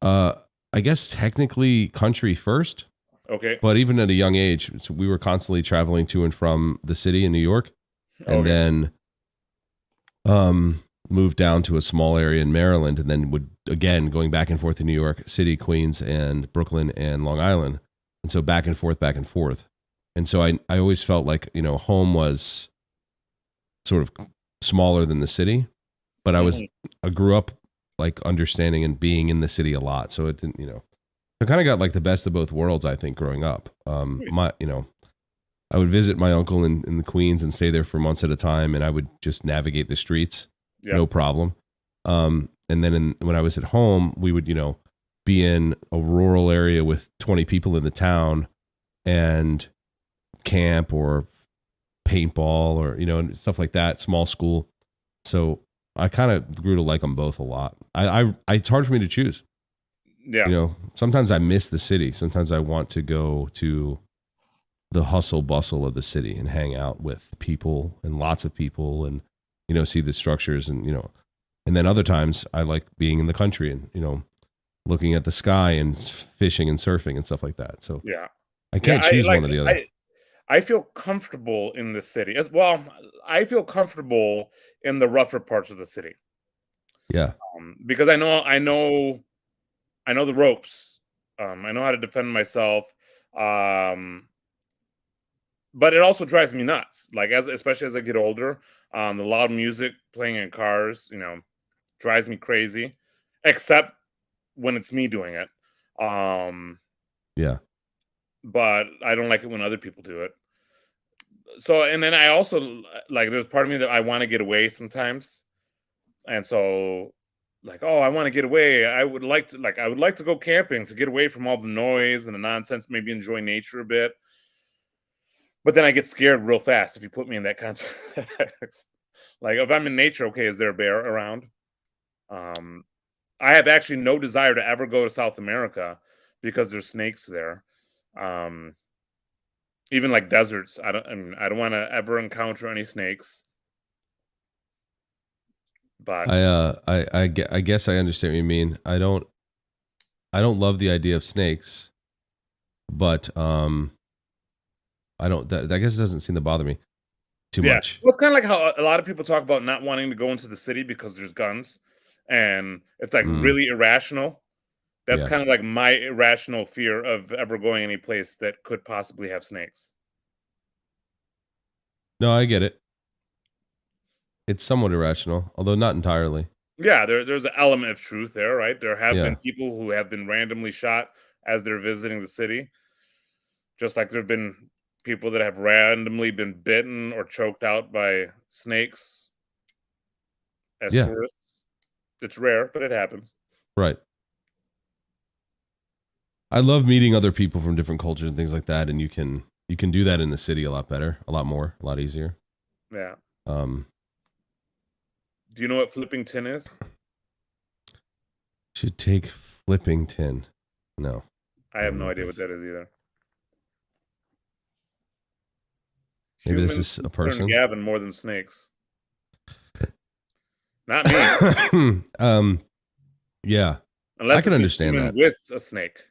I guess technically country first. Okay. But even at a young age, so we were constantly traveling to and from the city in New York, and then moved down to a small area in Maryland, and then would again going back and forth to New York City, Queens, and Brooklyn and Long Island, and so back and forth, and so I always felt like home was sort of smaller than the city, but I grew up like understanding and being in the city a lot, so it didn't I kind of got like the best of both worlds, I think, growing up. I would visit my uncle in the Queens and stay there for months at a time, and I would just navigate the streets, no problem. And then when I was at home, we would, be in a rural area with 20 people in the town and camp or paintball or, stuff like that, small school. So I kind of grew to like them both a lot. It's hard for me to choose. Yeah. Sometimes I miss the city. Sometimes I want to go to the hustle bustle of the city and hang out with people and lots of people and, see the structures and then other times I like being in the country and, looking at the sky and fishing and surfing and stuff like that. So yeah, I can't choose one or the other. I feel comfortable in the city as well. I feel comfortable in the rougher parts of the city. Yeah. Because I know the ropes. I know how to defend myself. But it also drives me nuts. Like especially as I get older, the loud music playing in cars, drives me crazy. Except when it's me doing it. Yeah. But I don't like it when other people do it. So, and then I also like there's part of me that I want to get away sometimes. And so like, oh, I want to get away. I would like to go camping to get away from all the noise and the nonsense, maybe enjoy nature a bit. But then I get scared real fast if you put me in that context. Like if I'm in nature, okay, is there a bear around? I have actually no desire to ever go to South America because there's snakes there. Even like deserts, I don't want to ever encounter any snakes. But I guess I understand what you mean. I don't love the idea of snakes, but I guess it doesn't seem to bother me too much. Well, it's kind of like how a lot of people talk about not wanting to go into the city because there's guns, and it's like really irrational. That's kind of like my irrational fear of ever going any place that could possibly have snakes. No, I get it. It's somewhat irrational, although not entirely. Yeah, there's an element of truth there, right? There have been people who have been randomly shot as they're visiting the city. Just like there have been people that have randomly been bitten or choked out by snakes as tourists. It's rare, but it happens. Right. I love meeting other people from different cultures and things like that, and you can do that in the city a lot better, a lot more, a lot easier. Yeah. Do you know what flipping tin is? Should take flipping tin. No. I have no idea what that is either. Maybe this is a person. Gavin more than snakes. Not me. Yeah. Unless I can understand that. With a snake.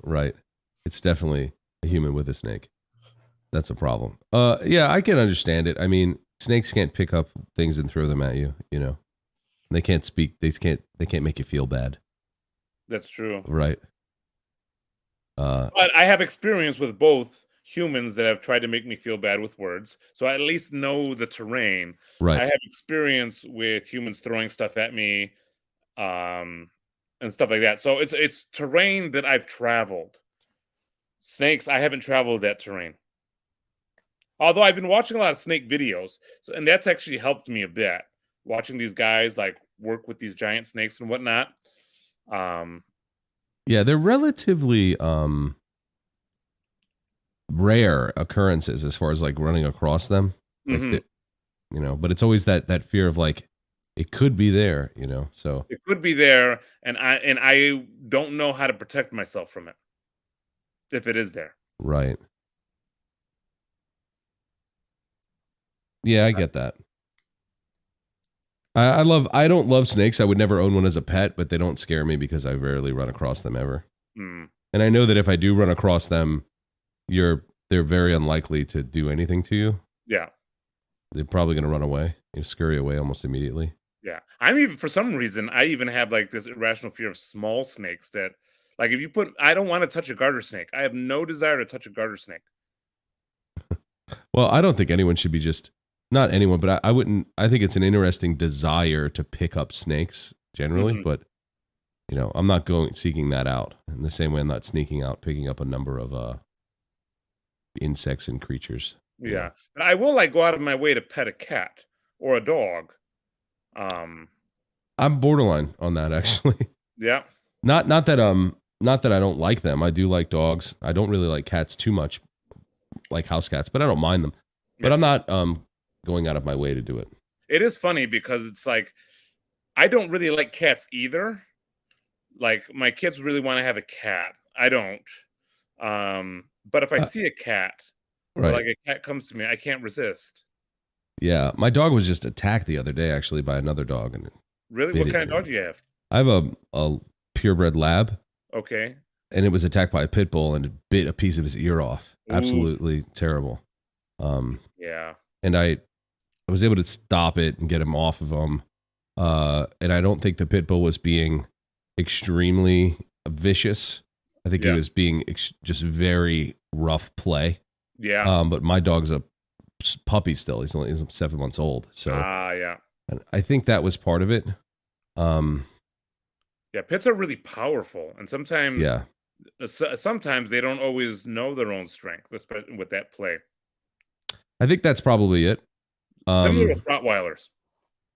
Right. It's definitely a human with a snake. That's a problem. Yeah, I can understand it. I mean, snakes can't pick up things and throw them at you, They can't speak. They can't make you feel bad. That's true. Right. But I have experience with both humans that have tried to make me feel bad with words. So I at least know the terrain. Right. I have experience with humans throwing stuff at me, and stuff like that. So it's terrain that I've traveled. Snakes, I haven't traveled that terrain. Although I've been watching a lot of snake videos, and that's actually helped me a bit. Watching these guys like work with these giant snakes and whatnot. Yeah, they're relatively rare occurrences as far as like running across them. Like but it's always that fear of like it could be there, so it could be there, and I don't know how to protect myself from it if it is there. right. Yeah, I get that. I don't love snakes. I would never own one as a pet, but they don't scare me because I rarely run across them ever. Mm. And I know that if I do run across them, they're very unlikely to do anything to you. Yeah. They're probably going to run away. Scurry away almost immediately. Yeah. I'm even, for some reason, I even have like this irrational fear of small snakes that, like, if you I don't want to touch a garter snake. I have no desire to touch a garter snake. Well, I don't think anyone should be not anyone, but I wouldn't, I think it's an interesting desire to pick up snakes generally, but I'm not seeking that out in the same way I'm not sneaking out, picking up a number of insects and creatures. Yeah. But I will like go out of my way to pet a cat or a dog. I'm borderline on that actually. Yeah. Not that I don't like them. I do like dogs. I don't really like cats too much, like house cats, but I don't mind them. But I'm not going out of my way to do it. It is funny because it's like I don't really like cats either. Like my kids really want to have a cat. I don't. But if I see a cat, right, or like a cat comes to me, I can't resist. Yeah, my dog was just attacked the other day actually by another dog. And really, what kind of dog do you have? I have a purebred lab. Okay. And it was attacked by a pit bull and it bit a piece of his ear off. Ooh. Absolutely terrible. Yeah. And I was able to stop it and get him off of him. And I don't think the pit bull was being extremely vicious. I think he was being just very rough play. Yeah. But my dog's a puppy still. He's 7 months old. So yeah. And I think that was part of it. Yeah, pits are really powerful, and sometimes sometimes they don't always know their own strength, especially with that play. I think that's probably it. Similar with Rottweilers.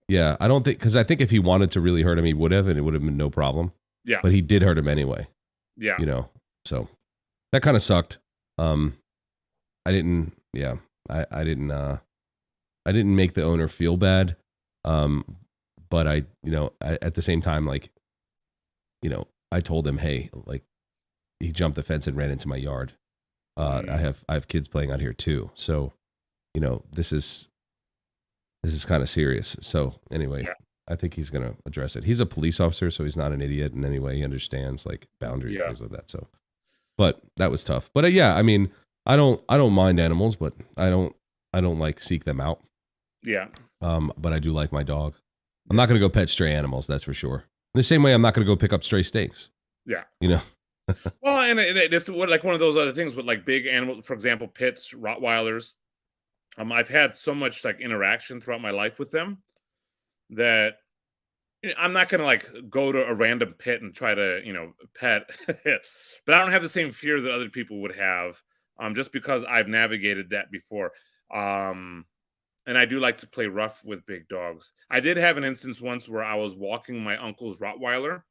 Yeah, I don't think, because I think if he wanted to really hurt him, he would have, and it would have been no problem. Yeah, but he did hurt him anyway. Yeah, so that kind of sucked. I didn't. Yeah, I didn't. I didn't make the owner feel bad. But I at the same time, like, I told him, hey, like, he jumped the fence and ran into my yard. I have kids playing out here too. So, this is kind of serious. So anyway, I think he's going to address it. He's a police officer, so he's not an idiot in any way. He understands like boundaries, things like that. So, but that was tough. But yeah, I mean, I don't mind animals, but I don't like seek them out. Yeah. But I do like my dog. I'm not going to go pet stray animals. That's for sure. In the same way, I'm not going to go pick up stray snakes. Yeah. Well, and it's like one of those other things with like big animals, for example, pits, Rottweilers. I've had so much like interaction throughout my life with them that I'm not going to like go to a random pit and try to, pet it. But I don't have the same fear that other people would have, just because I've navigated that before. And I do like to play rough with big dogs. I did have an instance once where I was walking my uncle's Rottweiler.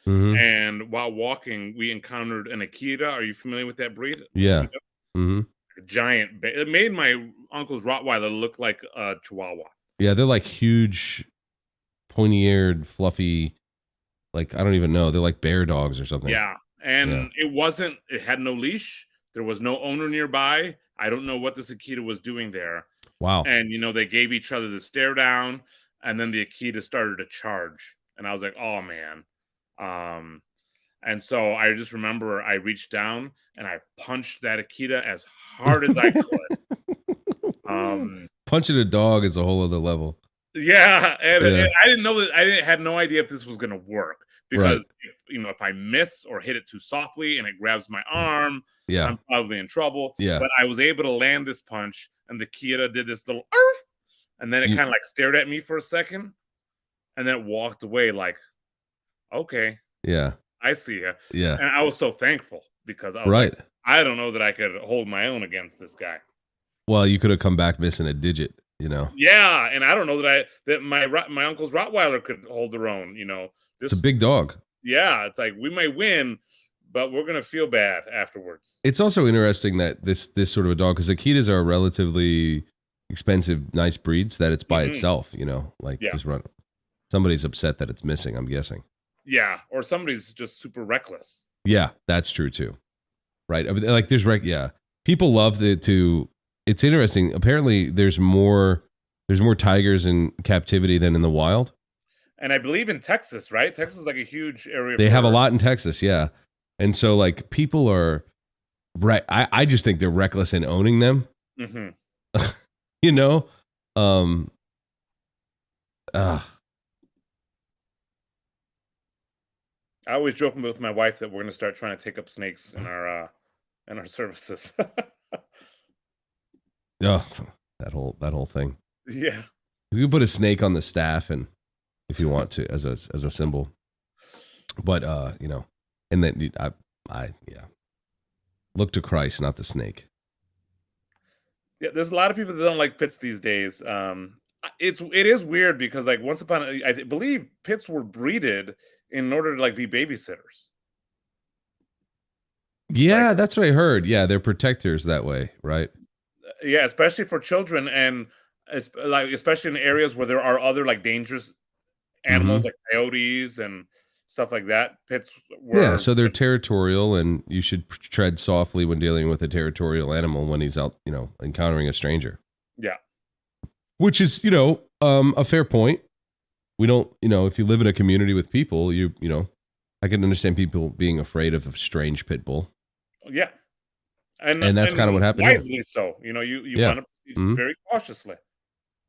Mm-hmm. And while walking, we encountered an Akita. Are you familiar with that breed? Yeah. Mm-hmm. A giant. It made my uncle's Rottweiler look like a Chihuahua. Yeah, they're like huge, pointy-eared, fluffy, like, I don't even know. They're like bear dogs or something. Yeah. And it had no leash. There was no owner nearby. I don't know what this Akita was doing there. Wow. And, they gave each other the stare down, and then the Akita started to charge. And I was like, oh, man. And so I just remember I reached down and I punched that Akita as hard as I could. Punching a dog is a whole other level. Yeah. And I didn't know that. had no idea if this was going to work. Because, if I miss or hit it too softly and it grabs my arm, I'm probably in trouble. Yeah. But I was able to land this punch, and the Akita did this little earth, and then it kind of like stared at me for a second, and then it walked away like, okay. Yeah. I see you. Yeah. And I was so thankful because I was like, I don't know that I could hold my own against this guy. Well, you could have come back missing a digit, Yeah, and I don't know that my uncle's Rottweiler could hold their own, It's a big dog. Yeah, it's like we might win, but we're gonna feel bad afterwards. It's also interesting that this sort of a dog, because Akitas are relatively expensive, nice breeds, that it's by itself. Like just run. Somebody's upset that it's missing, I'm guessing. Yeah, or somebody's just super reckless. Yeah, that's true too. Right, I mean, like yeah. People love It's interesting. Apparently, there's more tigers in captivity than in the wild. And I believe in Texas, right? Texas is like a huge area. They have a lot in Texas, yeah. And so, like, people are right. I just think they're reckless in owning them. Mm-hmm. I always joke with my wife that we're going to start trying to take up snakes in our services. Oh, that whole thing. Yeah. You can put a snake on the staff, and if you want to, as a symbol. But and then I look to Christ, not the snake. Yeah, there's a lot of people that don't like pits these days. It is weird because like I believe pits were breeded in order to like be babysitters. Yeah, that's what I heard. Yeah, they're protectors that way, right? Yeah, especially for children, and especially in areas where there are other like dangerous animals like coyotes and stuff like that. Pits were so they're territorial, and you should tread softly when dealing with a territorial animal when he's out, encountering a stranger. Yeah. Which is, a fair point. We don't, if you live in a community with people, I can understand people being afraid of a strange pit bull. Yeah. And that's kind of what happened. Wisely here. So, you want to proceed very cautiously.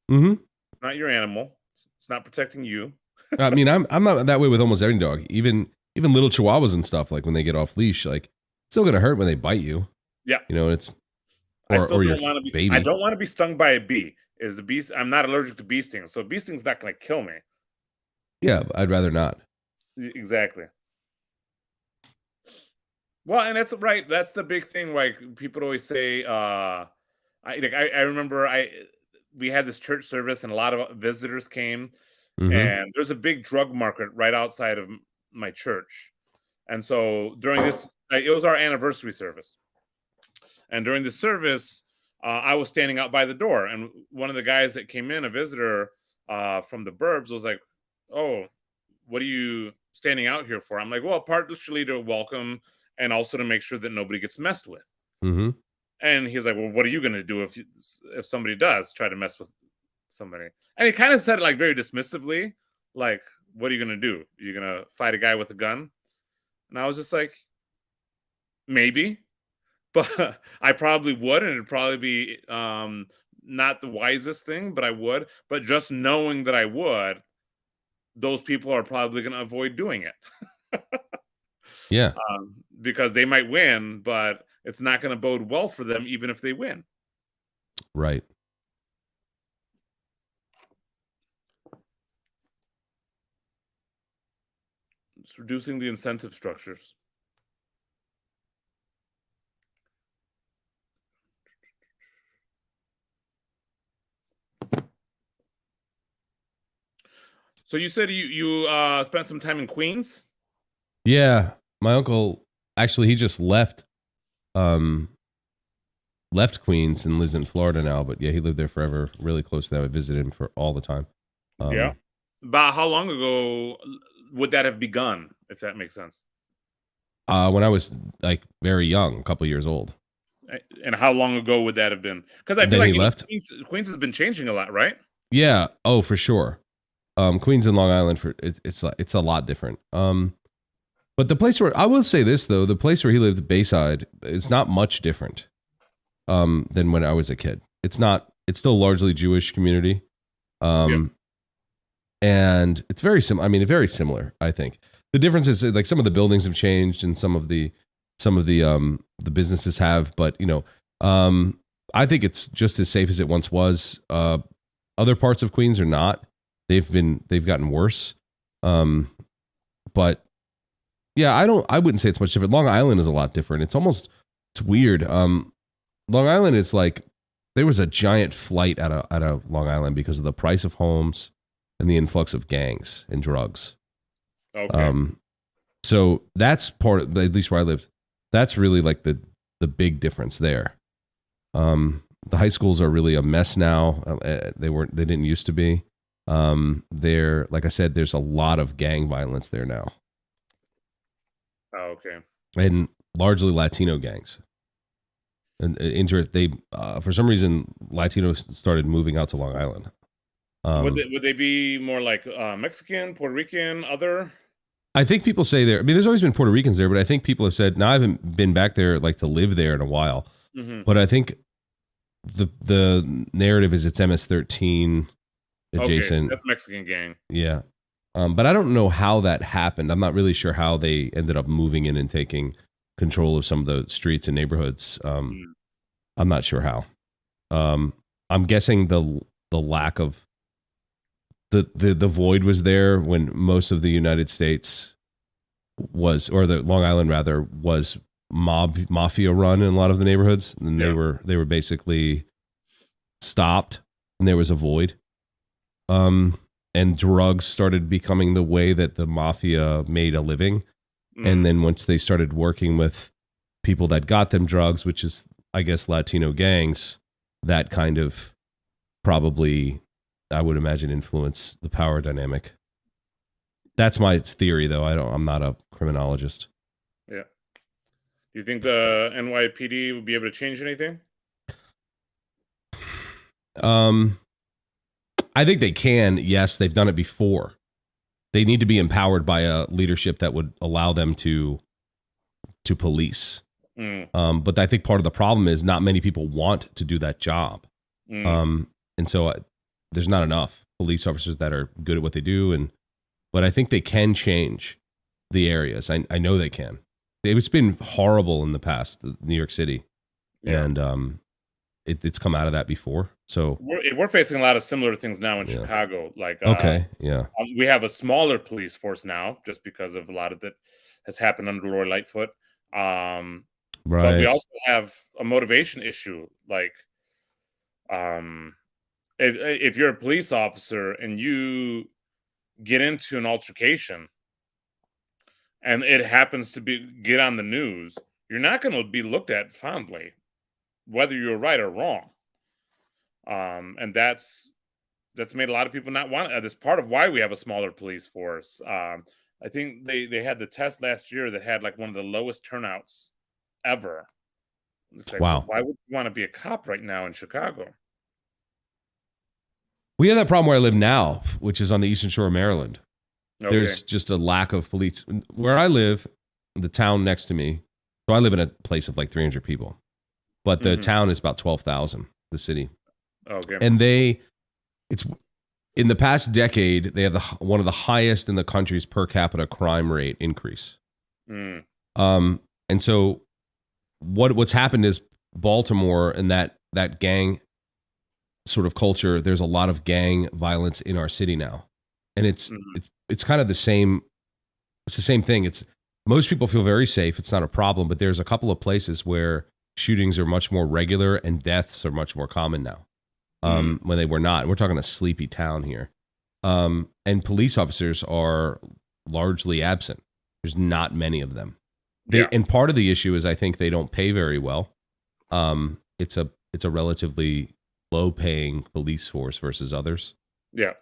Mm-hmm. Not your animal. It's not protecting you. I mean, I'm not that way with almost every dog. Even little chihuahuas and stuff, like when they get off leash, like it's still gonna hurt when they bite you. Yeah. It's I still don't want to be baby. I don't want to be stung by a bee. I'm not allergic to bee stings, so a bee sting's not gonna kill me. Yeah, I'd rather not. Exactly. Well, and that's right. That's the big thing. Like people always say, I remember we had this church service and a lot of visitors came, and there's a big drug market right outside of my church. And so during this, it was our anniversary service. And during the service, I was standing out by the door, and one of the guys that came in, a visitor from the burbs, was like, "Oh, what are you standing out here for?" I'm like, "Well, partially to welcome and also to make sure that nobody gets messed with." Mm-hmm. And he's like, "Well, what are you going to do if somebody does try to mess with somebody?" And he kind of said it like very dismissively, like, "What are you going to do? You're going to fight a guy with a gun?" And I was just like, maybe. But I probably would, and it'd probably be not the wisest thing, but I would. But just knowing that I would, those people are probably going to avoid doing it. Yeah. Because they might win, but it's not going to bode well for them, even if they win. Right. It's reducing the incentive structures. So you said you spent some time in Queens? Yeah, my uncle actually he just left Queens and lives in Florida now. But yeah, he lived there forever, really close to that. I visited him for all the time. Yeah. About how long ago would that have begun, if that makes sense? When I was like very young, a couple years old. And how long ago would that have been? Because I feel like Queens has been changing a lot, right? Yeah. Oh, for sure. Queens and Long Island it's a lot different. But the place where I will say this though, the place where he lived, Bayside, is not much different than when I was a kid. It's still largely Jewish community. And it's very similar. I mean, very similar, I think. The difference is like some of the buildings have changed and some of the businesses have, but I think it's just as safe as it once was. Other parts of Queens are not. They've gotten worse. But yeah, I wouldn't say it's much different. Long Island is a lot different. It's weird. Long Island is like there was a giant flight out of Long Island because of the price of homes and the influx of gangs and drugs. Okay. So that's part of, at least where I lived. That's really like the big difference there. The high schools are really a mess now. They didn't used to be. There, like I said, there's a lot of gang violence there now, Okay. and largely Latino gangs. And they for some reason Latinos started moving out to Long Island. Would they be more like Mexican, Puerto Rican, other? I think people say there. I mean, there's always been Puerto Ricans there, but I think people have said. Now I haven't been back there like to live there in a while, but I think the narrative is it's MS-13 adjacent. Okay, that's Mexican gang. Yeah, but I don't know how that happened. I'm not really sure how they ended up moving in and taking control of some of the streets and neighborhoods. I'm not sure how. I'm guessing the lack of the void was there when most of the United States was, or the Long Island rather, was mafia run in a lot of the neighborhoods, and they were basically stopped, and there was a void. And drugs started becoming the way that the mafia made a living. And then once they started working with people that got them drugs, which is, I guess, Latino gangs, that kind of probably, I would imagine, influence the power dynamic. That's my theory, though. I'm not a criminologist. Yeah. Do you think the NYPD would be able to change anything? I think they can. Yes, they've done it before. They need to be empowered by a leadership that would allow them to police. But I think part of the problem is not many people want to do that job. And so there's not enough police officers that are good at what they do. But I think they can change the areas. I know they can. It's been horrible in the past, New York City. Yeah. And it's come out of that before. So we're facing a lot of similar things now in Chicago. Like, we have a smaller police force now just because of a lot of that has happened under Lori Lightfoot. Right. But we also have a motivation issue. Like, if you're a police officer and you get into an altercation and it happens to get on the news, you're not going to be looked at fondly, whether you're right or wrong. And that's made a lot of people not want it. That's part of why we have a smaller police force. I think they had the test last year that had like one of the lowest turnouts ever. It's like, wow. Why would you want to be a cop right now in Chicago? We have that problem where I live now, which is on the Eastern Shore of Maryland. Okay. There's just a lack of police. Where I live, the town next to me, so I live in a place of like 300 people, but the town is about 12,000, the city. Okay. And it's in the past decade, they have one of the highest in the country's per capita crime rate increase. And so what's happened is Baltimore and that gang sort of culture, there's a lot of gang violence in our city now. And it's kind of the same. It's the same thing. Most people feel very safe. It's not a problem, but there's a couple of places where shootings are much more regular and deaths are much more common now. When they were not. We're talking a sleepy town here. And police officers are largely absent. There's not many of them. And part of the issue is I think they don't pay very well. It's a relatively low paying police force versus others. Yeah.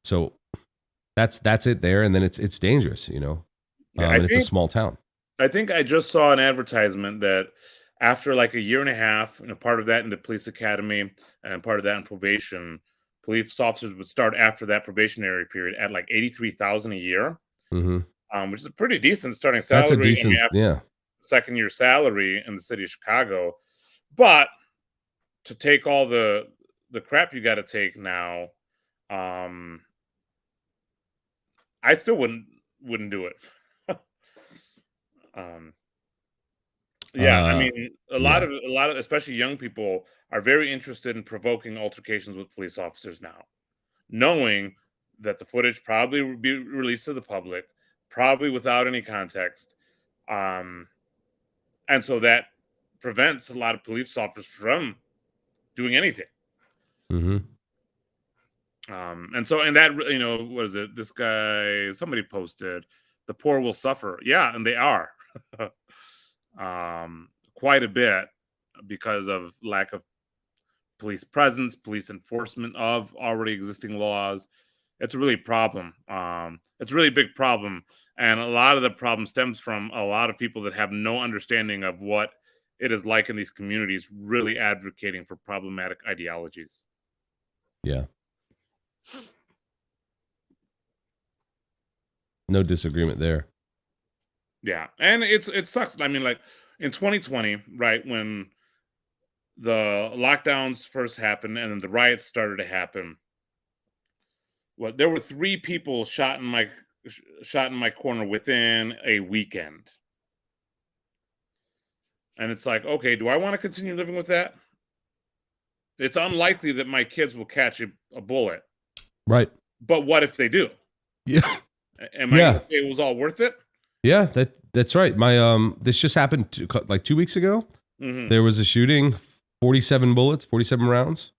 So that's it there. And then it's dangerous, you know. And it's a small town. I think I just saw an advertisement that after like a year and a half, and a part of that in the police academy and part of that in probation, police officers would start after that probationary period at like $83,000 a year, which is a pretty decent starting salary. That's a decent, second year salary in the city of Chicago. But to take all the crap you got to take now, I still wouldn't do it. I mean, a lot of, especially young people are very interested in provoking altercations with police officers now, knowing that the footage probably will be released to the public, probably without any context. And so that prevents a lot of police officers from doing anything. And that, what is it? This guy, somebody posted, the poor will suffer. Yeah, and they are. Quite a bit because of lack of police presence, police enforcement of already existing laws. It's a really problem. It's a really big problem. And a lot of the problem stems from a lot of people that have no understanding of what it is like in these communities, really advocating for problematic ideologies. Yeah. No disagreement there. Yeah. And it sucks. I mean, like in 2020, right, when the lockdowns first happened and then the riots started to happen, there were 3 people shot in my corner within a weekend. And it's like, okay, do I want to continue living with that? It's unlikely that my kids will catch a bullet. Right. But what if they do? Yeah. Am I going to say it was all worth it? Yeah, that's right. My this just happened like 2 weeks ago. Mm-hmm. There was a shooting, 47 bullets, 47 rounds,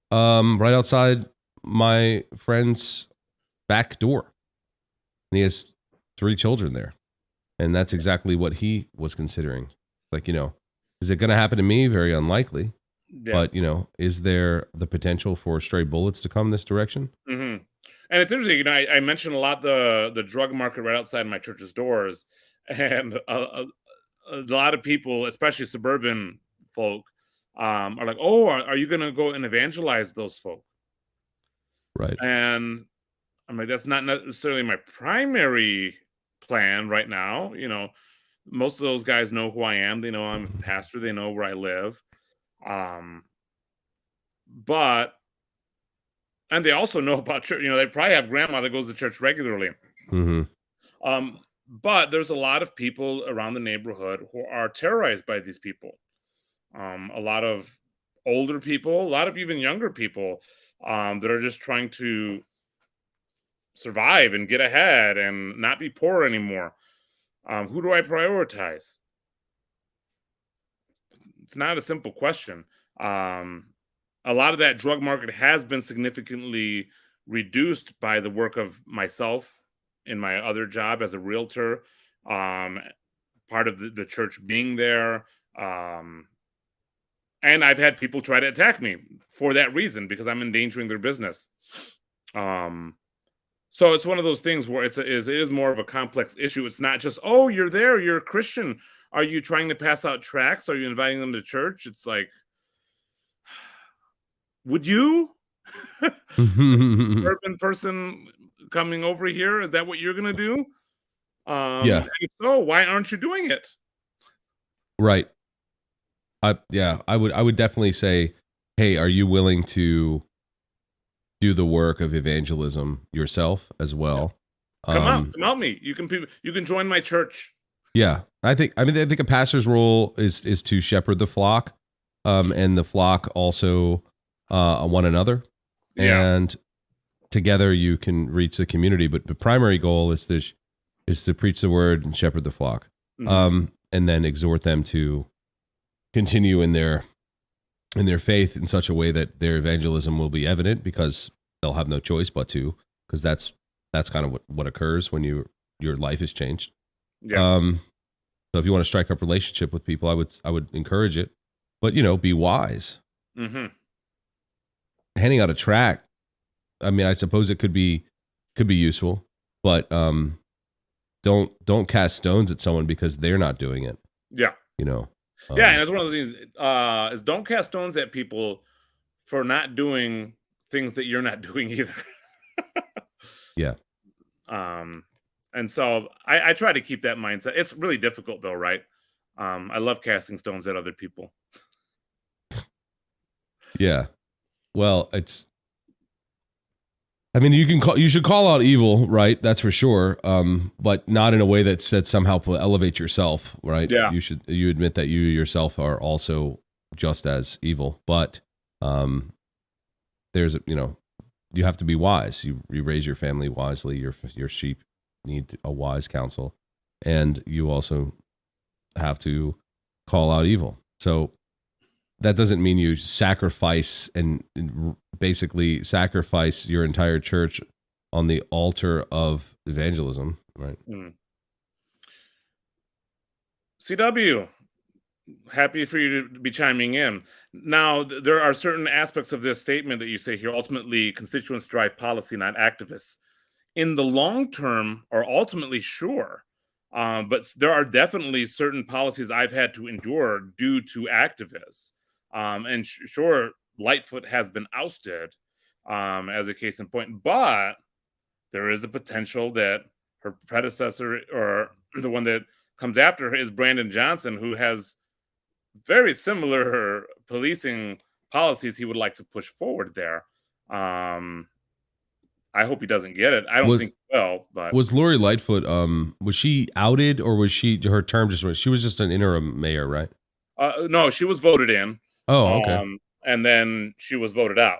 right outside my friend's back door. And he has 3 children there. And that's exactly what he was considering. Like, is it going to happen to me? Very unlikely. Yeah. But, is there the potential for stray bullets to come this direction? Mm-hmm. And it's interesting, I mentioned a lot the drug market right outside my church's doors. And a lot of people, especially suburban folk, are like, oh, are you going to go and evangelize those folk? Right. And I'm like, that's not necessarily my primary plan right now. Most of those guys know who I am. They know I'm a pastor. They know where I live. And they also know about church. They probably have grandma that goes to church regularly. Mm-hmm. But there's a lot of people around the neighborhood who are terrorized by these people. A lot of older people, a lot of even younger people that are just trying to survive and get ahead and not be poor anymore. Who do I prioritize? It's not a simple question. A lot of that drug market has been significantly reduced by the work of myself in my other job as a realtor, part of the church being there. And I've had people try to attack me for that reason because I'm endangering their business. So it's one of those things where it is more of a complex issue. It's not just, oh, you're there, you're a Christian. Are you trying to pass out tracts? Are you inviting them to church? It's like, would you? Urban person coming over here, is that what you're going to do? Yeah. And so why aren't you doing it? Right. I would definitely say, hey, are you willing to do the work of evangelism yourself as well? Yeah. Come out me. You can join my church. Yeah. I think a pastor's role is to shepherd the flock, and the flock also one another. Yeah. And together you can reach the community, but the primary goal is to preach the word and shepherd the flock. Mm-hmm. And then exhort them to continue in their faith in such a way that their evangelism will be evident, because they'll have no choice but to, because that's kind of what occurs when your life is changed. Yeah. So if you want to strike up relationship with people, I would encourage it, but be wise. Mm-hmm. Handing out a tract, I mean, I suppose it could be useful, but don't cast stones at someone because they're not doing it. Yeah. Yeah, and that's one of the things is don't cast stones at people for not doing things that you're not doing either. Yeah. And so I try to keep that mindset. It's really difficult though, right? I love casting stones at other people. Yeah. Well, you should call out evil, right? That's for sure. But not in a way that somehow will elevate yourself, right? Yeah. You admit that you yourself are also just as evil, but there's you have to be wise. You raise your family wisely. Your sheep need a wise counsel, and you also have to call out evil. So that doesn't mean you sacrifice and basically sacrifice your entire church on the altar of evangelism, right? CW, happy for you to be chiming in. Now, there are certain aspects of this statement that you say here. Ultimately, constituents drive policy, not activists. In the long term, or ultimately, sure. But there are definitely certain policies I've had to endure due to activists. And sure, Lightfoot has been ousted as a case in point. But there is a potential that her predecessor, or the one that comes after her, is Brandon Johnson, who has very similar policing policies he would like to push forward there. I hope he doesn't get it. I don't think he will. But was Lori Lightfoot? Was she outed, or was her term just? She was just an interim mayor, right? No, she was voted in. Oh, okay. And then she was voted out.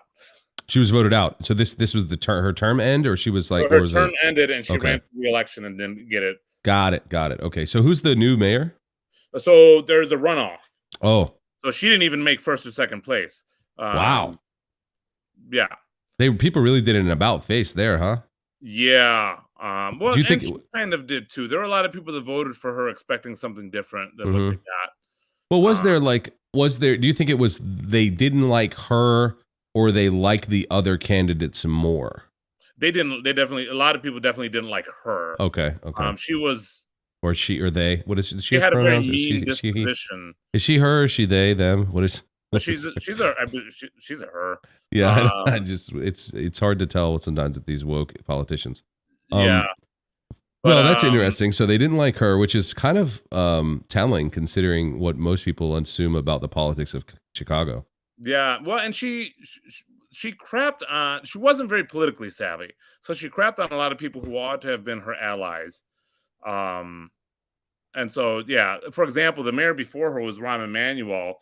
She was voted out. So this was her term end, or she was like, her term ended and she ran for re-election and didn't get it. Got it. Okay. So who's the new mayor? So there's a runoff. Oh. So she didn't even make first or second place. Wow. Yeah. People really did an about face there, huh? Yeah. Well, do you think she kind of did too. There were a lot of people that voted for her expecting something different than what they got. Well, do you think it was they didn't like her, or they like the other candidates more? They definitely, a lot of people definitely didn't like her. Okay. She was, or she, or they. What is she? She had a very mean disposition. Is she her? Or is she they? Them? What is? She's a her. Yeah, I just it's hard to tell sometimes with these woke politicians. Yeah. Well, that's interesting. So they didn't like her, which is kind of telling, considering what most people assume about the politics of Chicago. Yeah. Well, and she crapped on. She wasn't very politically savvy, so she crapped on a lot of people who ought to have been her allies. And so, yeah. For example, the mayor before her was Rahm Emanuel.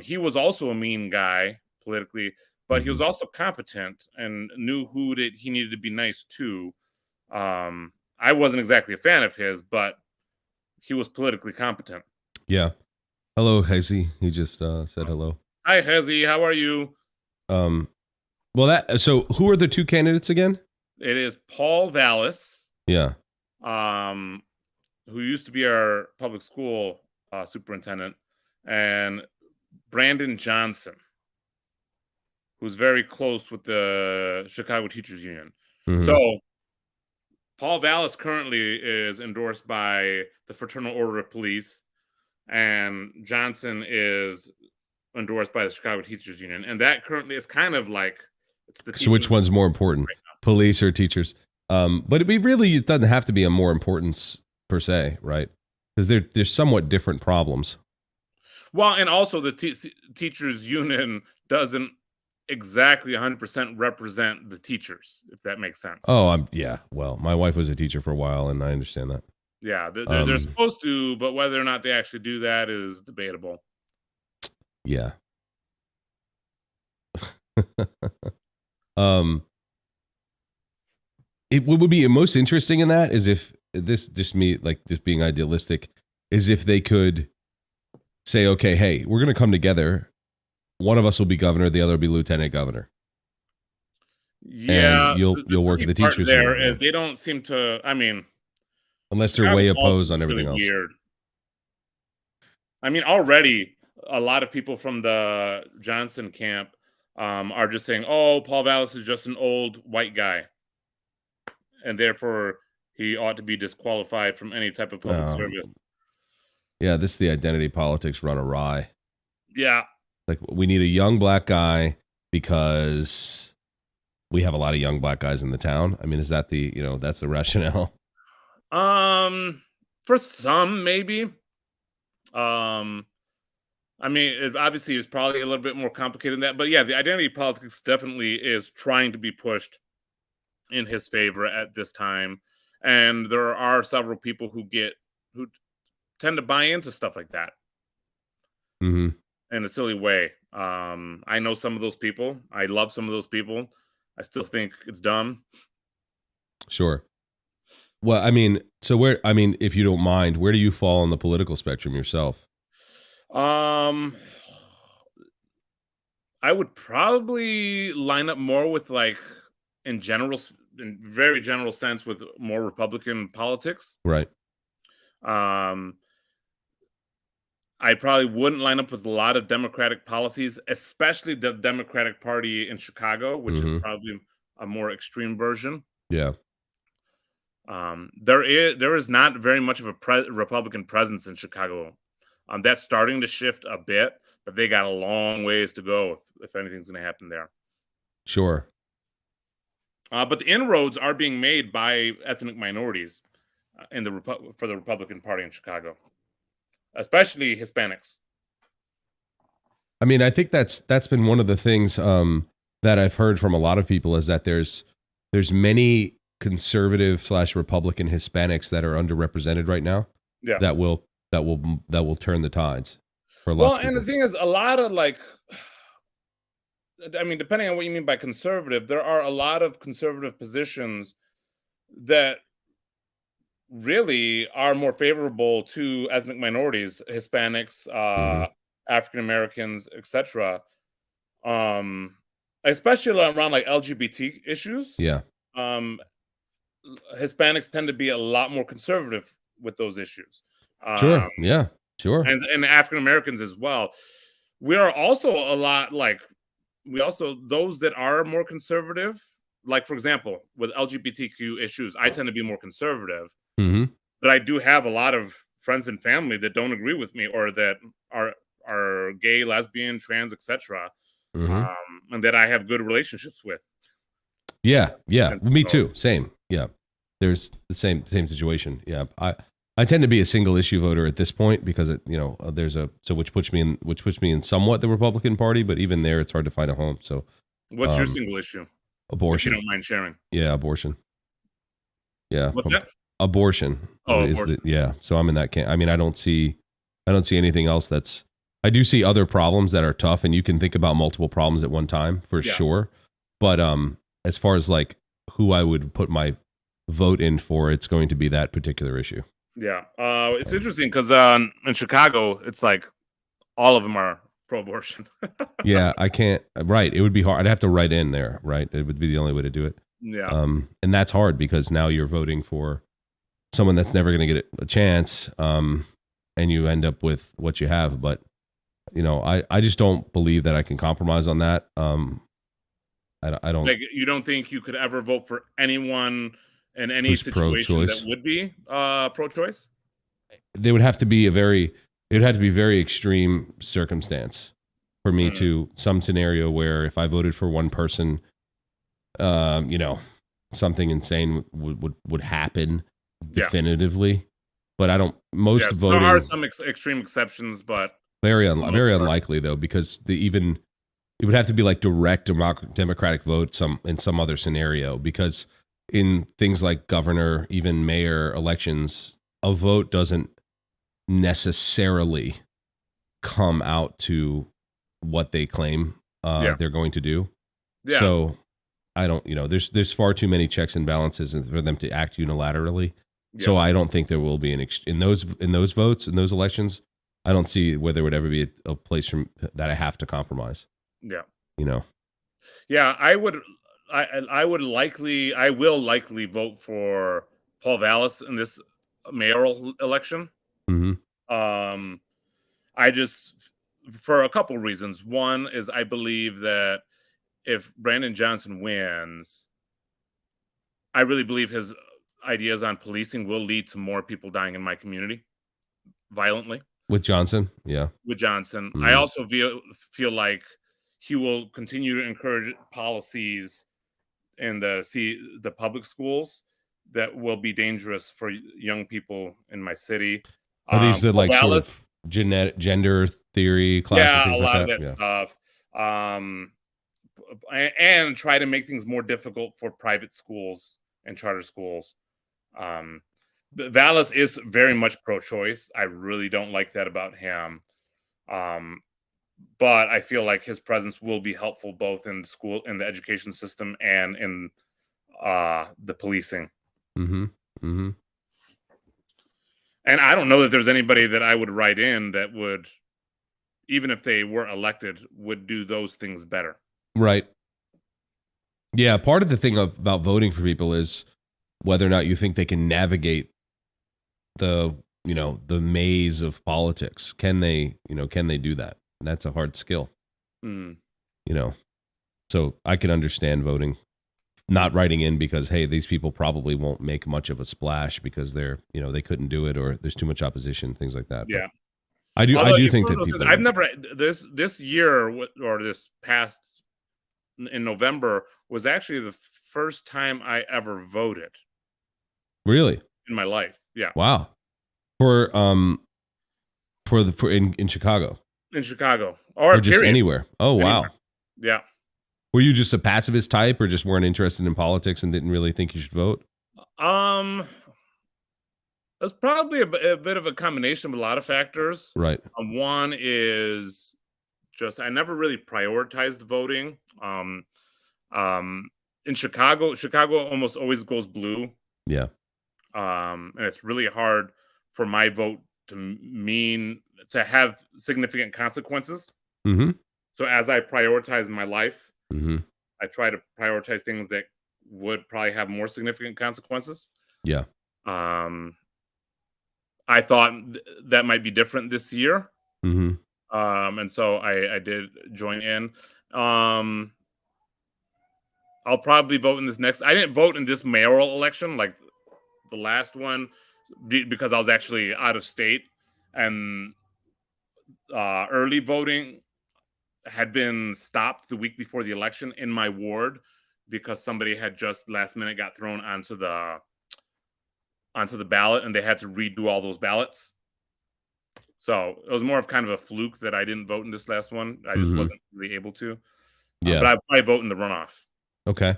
He was also a mean guy politically, but he was also competent and knew who he needed to be nice to. I wasn't exactly a fan of his, but he was politically competent. Yeah. Hello, Hezzy. He just said hello. Hi, Hezzy. How are you? Well, so who are the two candidates again? It is Paul Vallis. Yeah. Who used to be our public school superintendent, and Brandon Johnson, who's very close with the Chicago Teachers Union. So Paul Vallis currently is endorsed by the Fraternal Order of Police, and Johnson is endorsed by the Chicago Teachers Union. And that currently is kind of like, it's the so which one's more important, right, police or teachers? But it doesn't have to be a more importance per se, right? Because they're somewhat different problems. Well, and also the teachers union doesn't exactly 100% represent the teachers, if that makes sense. Oh, yeah. Well, my wife was a teacher for a while, and I understand that. Yeah, they're supposed to, but whether or not they actually do that is debatable. Yeah. What would be most interesting in that is if this just being idealistic, is if they could say, okay, hey, we're going to come together. One of us will be governor, the other will be lieutenant governor. Yeah, and you'll work with the teachers. There is they don't seem to. I mean, unless they're way opposed on everything else. Weird. I mean, already a lot of people from the Johnson camp are just saying, "Oh, Paul Vallis is just an old white guy, and therefore he ought to be disqualified from any type of public service." Yeah, this is the identity politics run awry. Yeah. Like, we need a young black guy because we have a lot of young black guys in the town. I mean, is that that's the rationale? For some, maybe. I mean, it obviously is probably a little bit more complicated than that. But yeah, the identity politics definitely is trying to be pushed in his favor at this time. And there are several people who tend to buy into stuff like that. Mm-hmm. In a silly way. I know some of those people. I love some of those people. I still think it's dumb. Sure. Well, I mean, if you don't mind, where do you fall on the political spectrum yourself? I would probably line up more with like in very general sense with more Republican politics. Right. I probably wouldn't line up with a lot of Democratic policies, especially the Democratic Party in Chicago, which is probably a more extreme version. Yeah. There is not very much of a Republican presence in Chicago. That's starting to shift a bit, but they got a long ways to go if anything's going to happen there. Sure. But the inroads are being made by ethnic minorities for the Republican Party in Chicago, especially Hispanics. I mean, I think that's been one of the things that I've heard from a lot of people is that there's many conservative / Republican Hispanics that are underrepresented right now. Yeah, that will turn the tides for lots. Well, of people. And the thing is, a lot of I mean, depending on what you mean by conservative, there are a lot of conservative positions that really are more favorable to ethnic minorities, Hispanics, African Americans, etc. Especially around like LGBT issues. Yeah. Hispanics tend to be a lot more conservative with those issues. Sure. Yeah. Sure. And African Americans as well. We are also a lot like those that are more conservative. Like, for example, with LGBTQ issues, I tend to be more conservative. But I do have a lot of friends and family that don't agree with me or that are gay, lesbian, trans, etc. And that I have good relationships with. Yeah. Me too. Same. Yeah. There's the same situation. Yeah. I tend to be a single issue voter at this point because which puts me in somewhat the Republican Party, but even there it's hard to find a home. So what's your single issue? Abortion. If you don't mind sharing. Yeah, abortion. Yeah. What's that? Abortion. Oh, abortion. So I'm in that camp. I mean, I don't see anything else I do see other problems that are tough, and you can think about multiple problems at one time for sure. But as far as like who I would put my vote in for, it's going to be that particular issue. Yeah. It's interesting because in Chicago, it's like all of them are pro-abortion. Yeah, I can't. Right. It would be hard. I'd have to write in there, right? It would be the only way to do it. Yeah. And that's hard because now you're voting for someone that's never going to get a chance, and you end up with what you have. But, I just don't believe that I can compromise on that. I don't. Like, you don't think you could ever vote for anyone in any situation pro-choice that would be pro-choice? It would have to be very extreme circumstance for me to some scenario where if I voted for one person, something insane would happen definitively. But I don't. Most voting. There are some extreme exceptions, but very unlikely though, because it would have to be like direct Democratic vote in some other scenario, because in things like governor, even mayor elections, a vote doesn't necessarily come out to what they claim they're going to do. Yeah. So I don't, there's far too many checks and balances for them to act unilaterally. Yeah. So I don't think there will be in those votes, in those elections. I don't see where there would ever be a place that I have to compromise. Yeah. Yeah, I will likely vote for Paul Vallas in this mayoral election. I just, for a couple reasons. One is I believe that if Brandon Johnson wins, I really believe his ideas on policing will lead to more people dying in my community violently. With Johnson, yeah. With Johnson. I also feel like he will continue to encourage policies in the public schools that will be dangerous for young people in my city. Are these the like Vallas, sort of gender theory classes? Yeah, a lot of that stuff. And try to make things more difficult for private schools and charter schools. Vallas is very much pro-choice. I really don't like that about him. But I feel like his presence will be helpful both in school, in the education system, and in the policing. And I don't know that there's anybody that I would write in that would even if they were elected, would do those things better. Right. Yeah, part of the thing about voting for people is whether or not you think they can navigate the maze of politics. Can they do that? And that's a hard skill. Mm. So I can understand voting, not writing in because, hey, these people probably won't make much of a splash because they couldn't do it, or there's too much opposition, things like that. Yeah. But I do think that people. I've never this year or this past in November was actually the first time I ever voted. Really? In my life. Yeah. Wow. For in Chicago. In Chicago. Or just period. Anywhere. Oh, anywhere. Wow. Yeah. Were you just a pacifist type, or just weren't interested in politics and didn't really think you should vote? It's probably a bit of a combination of a lot of factors. Right. One is just I never really prioritized voting. In Chicago almost always goes blue. Yeah. And it's really hard for my vote to have significant consequences. Mm-hmm. So as I prioritize my life, mm-hmm. I try to prioritize things that would probably have more significant consequences. Yeah. I thought that might be different this year. Mm-hmm. And so I did join in. I'll probably vote in this next. I didn't vote in this mayoral election like the last one because I was actually out of state, and early voting had been stopped the week before the election in my ward because somebody had just last minute got thrown onto the ballot, and they had to redo all those ballots. So it was more of kind of a fluke that I didn't vote in this last one. I just wasn't really able to. Yeah. But I'd probably vote in the runoff. Okay.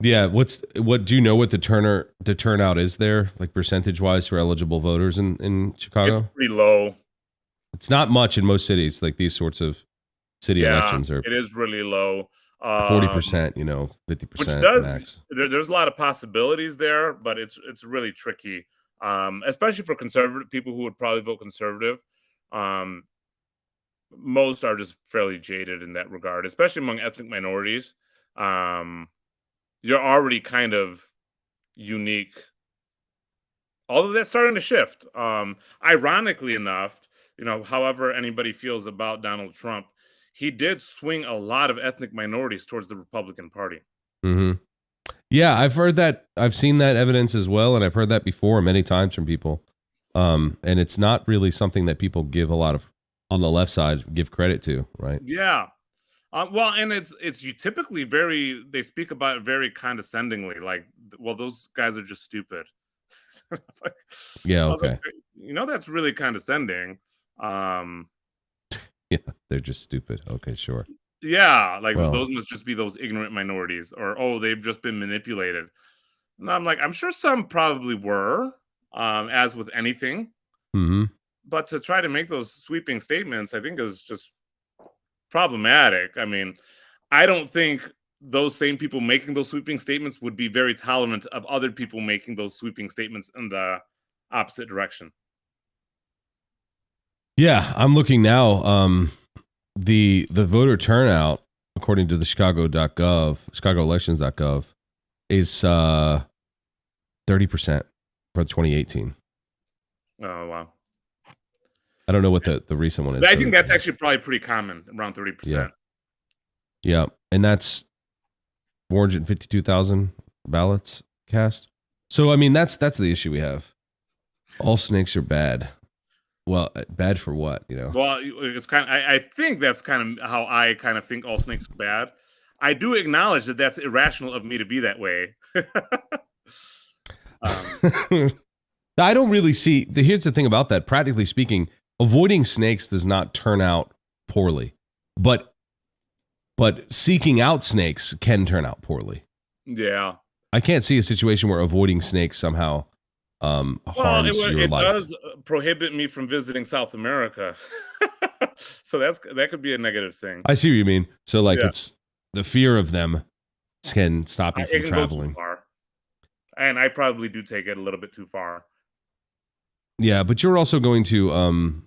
Yeah. What do you know what the turnout is there, like percentage wise for eligible voters in Chicago? It's pretty low. It's not much in most cities, like these sorts of city elections are. It is really low. 40%, 50%. Which does max. There's a lot of possibilities there, but it's really tricky. Especially for conservative people who would probably vote conservative. Most are just fairly jaded in that regard, especially among ethnic minorities. You're already kind of unique. Although that's starting to shift. Ironically enough, however anybody feels about Donald Trump, he did swing a lot of ethnic minorities towards the Republican Party. Mm-hmm. Yeah, I've heard that. I've seen that evidence as well, and I've heard that before many times from people. And it's not really something that people give a lot of, on the left side, give credit to, right? Yeah. Well, and it's you typically they speak about it very condescendingly, like, well, those guys are just stupid. Like, yeah, okay. That's really condescending. Yeah, they're just stupid. Okay, sure. Yeah, like those must just be those ignorant minorities, or they've just been manipulated. And I'm like, I'm sure some probably were, as with anything. Mm-hmm. But to try to make those sweeping statements, I think is just problematic. I mean, I don't think those same people making those sweeping statements would be very tolerant of other people making those sweeping statements in the opposite direction. Yeah, I'm looking now. The voter turnout, according to the chicagoelections.gov, is 30% for 2018. Oh, wow. I don't know what the recent one is. I think that's actually probably pretty common, around 30%. Yeah. And that's 452,000 ballots cast. So, I mean, that's the issue we have. All snakes are bad. Well, bad for what, Well, it's kind of, I think that's kind of how I kind of think all snakes are bad. I do acknowledge that that's irrational of me to be that way. I don't really see. Here's the thing about that. Practically speaking, avoiding snakes does not turn out poorly, but seeking out snakes can turn out poorly. Yeah, I can't see a situation where avoiding snakes somehow harms your life. It does prohibit me from visiting South America, so that could be a negative thing. I see what you mean. So it's the fear of them can stop you from traveling. Go too far. And I probably do take it a little bit too far. Yeah, but you're also going to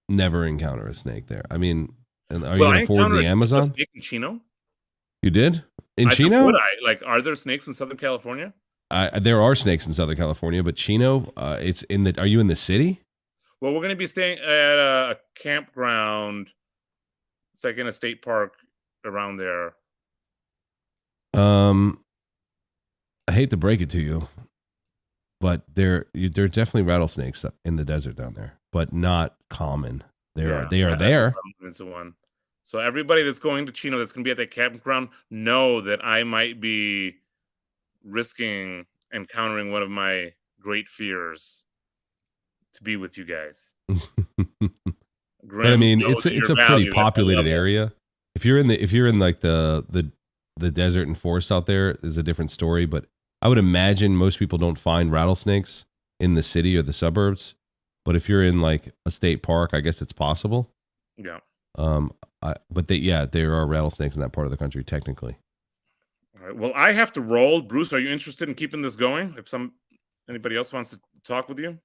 never encounter a snake there. I mean, are you Well, going I to forward the encountered a Amazon? snake in Chino. You did? In I said, Chino? would I? Like, are there snakes in Southern California? There are snakes in Southern California, but Chino, it's in the. Are you in the city? Well, we're going to be staying at a campground. It's like in a state park around there. I hate to break it to you, but there are definitely rattlesnakes in the desert down there, but not common. They are there. Into one. So everybody that's going to Chino that's going to be at that campground, know that I might be risking encountering one of my great fears to be with you guys. But I mean, it's a pretty populated area. If you're in like the desert and forest out there, is a different story. But I would imagine most people don't find rattlesnakes in the city or the suburbs. But if you're in like a state park, I guess it's possible. Yeah. There are rattlesnakes in that part of the country technically. All right. Well, I have to roll. Bruce, are you interested in keeping this going? If anybody else wants to talk with you?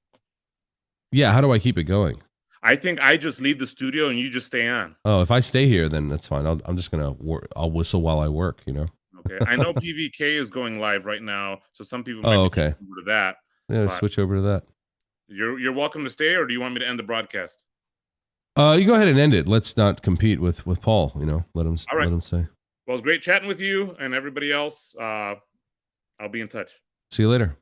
Yeah. How do I keep it going? I think I just leave the studio and you just stay on. Oh, if I stay here, then that's fine. I'm just gonna I'll whistle while I work. You know. Okay. I know PVK is going live right now, so some people might okay. over to that. Yeah, switch over to that. You're welcome to stay, or do you want me to end the broadcast? You go ahead and end it. Let's not compete with Paul. You know, let him All right. Let him say. Well, it's great chatting with you and everybody else. I'll be in touch. See you later.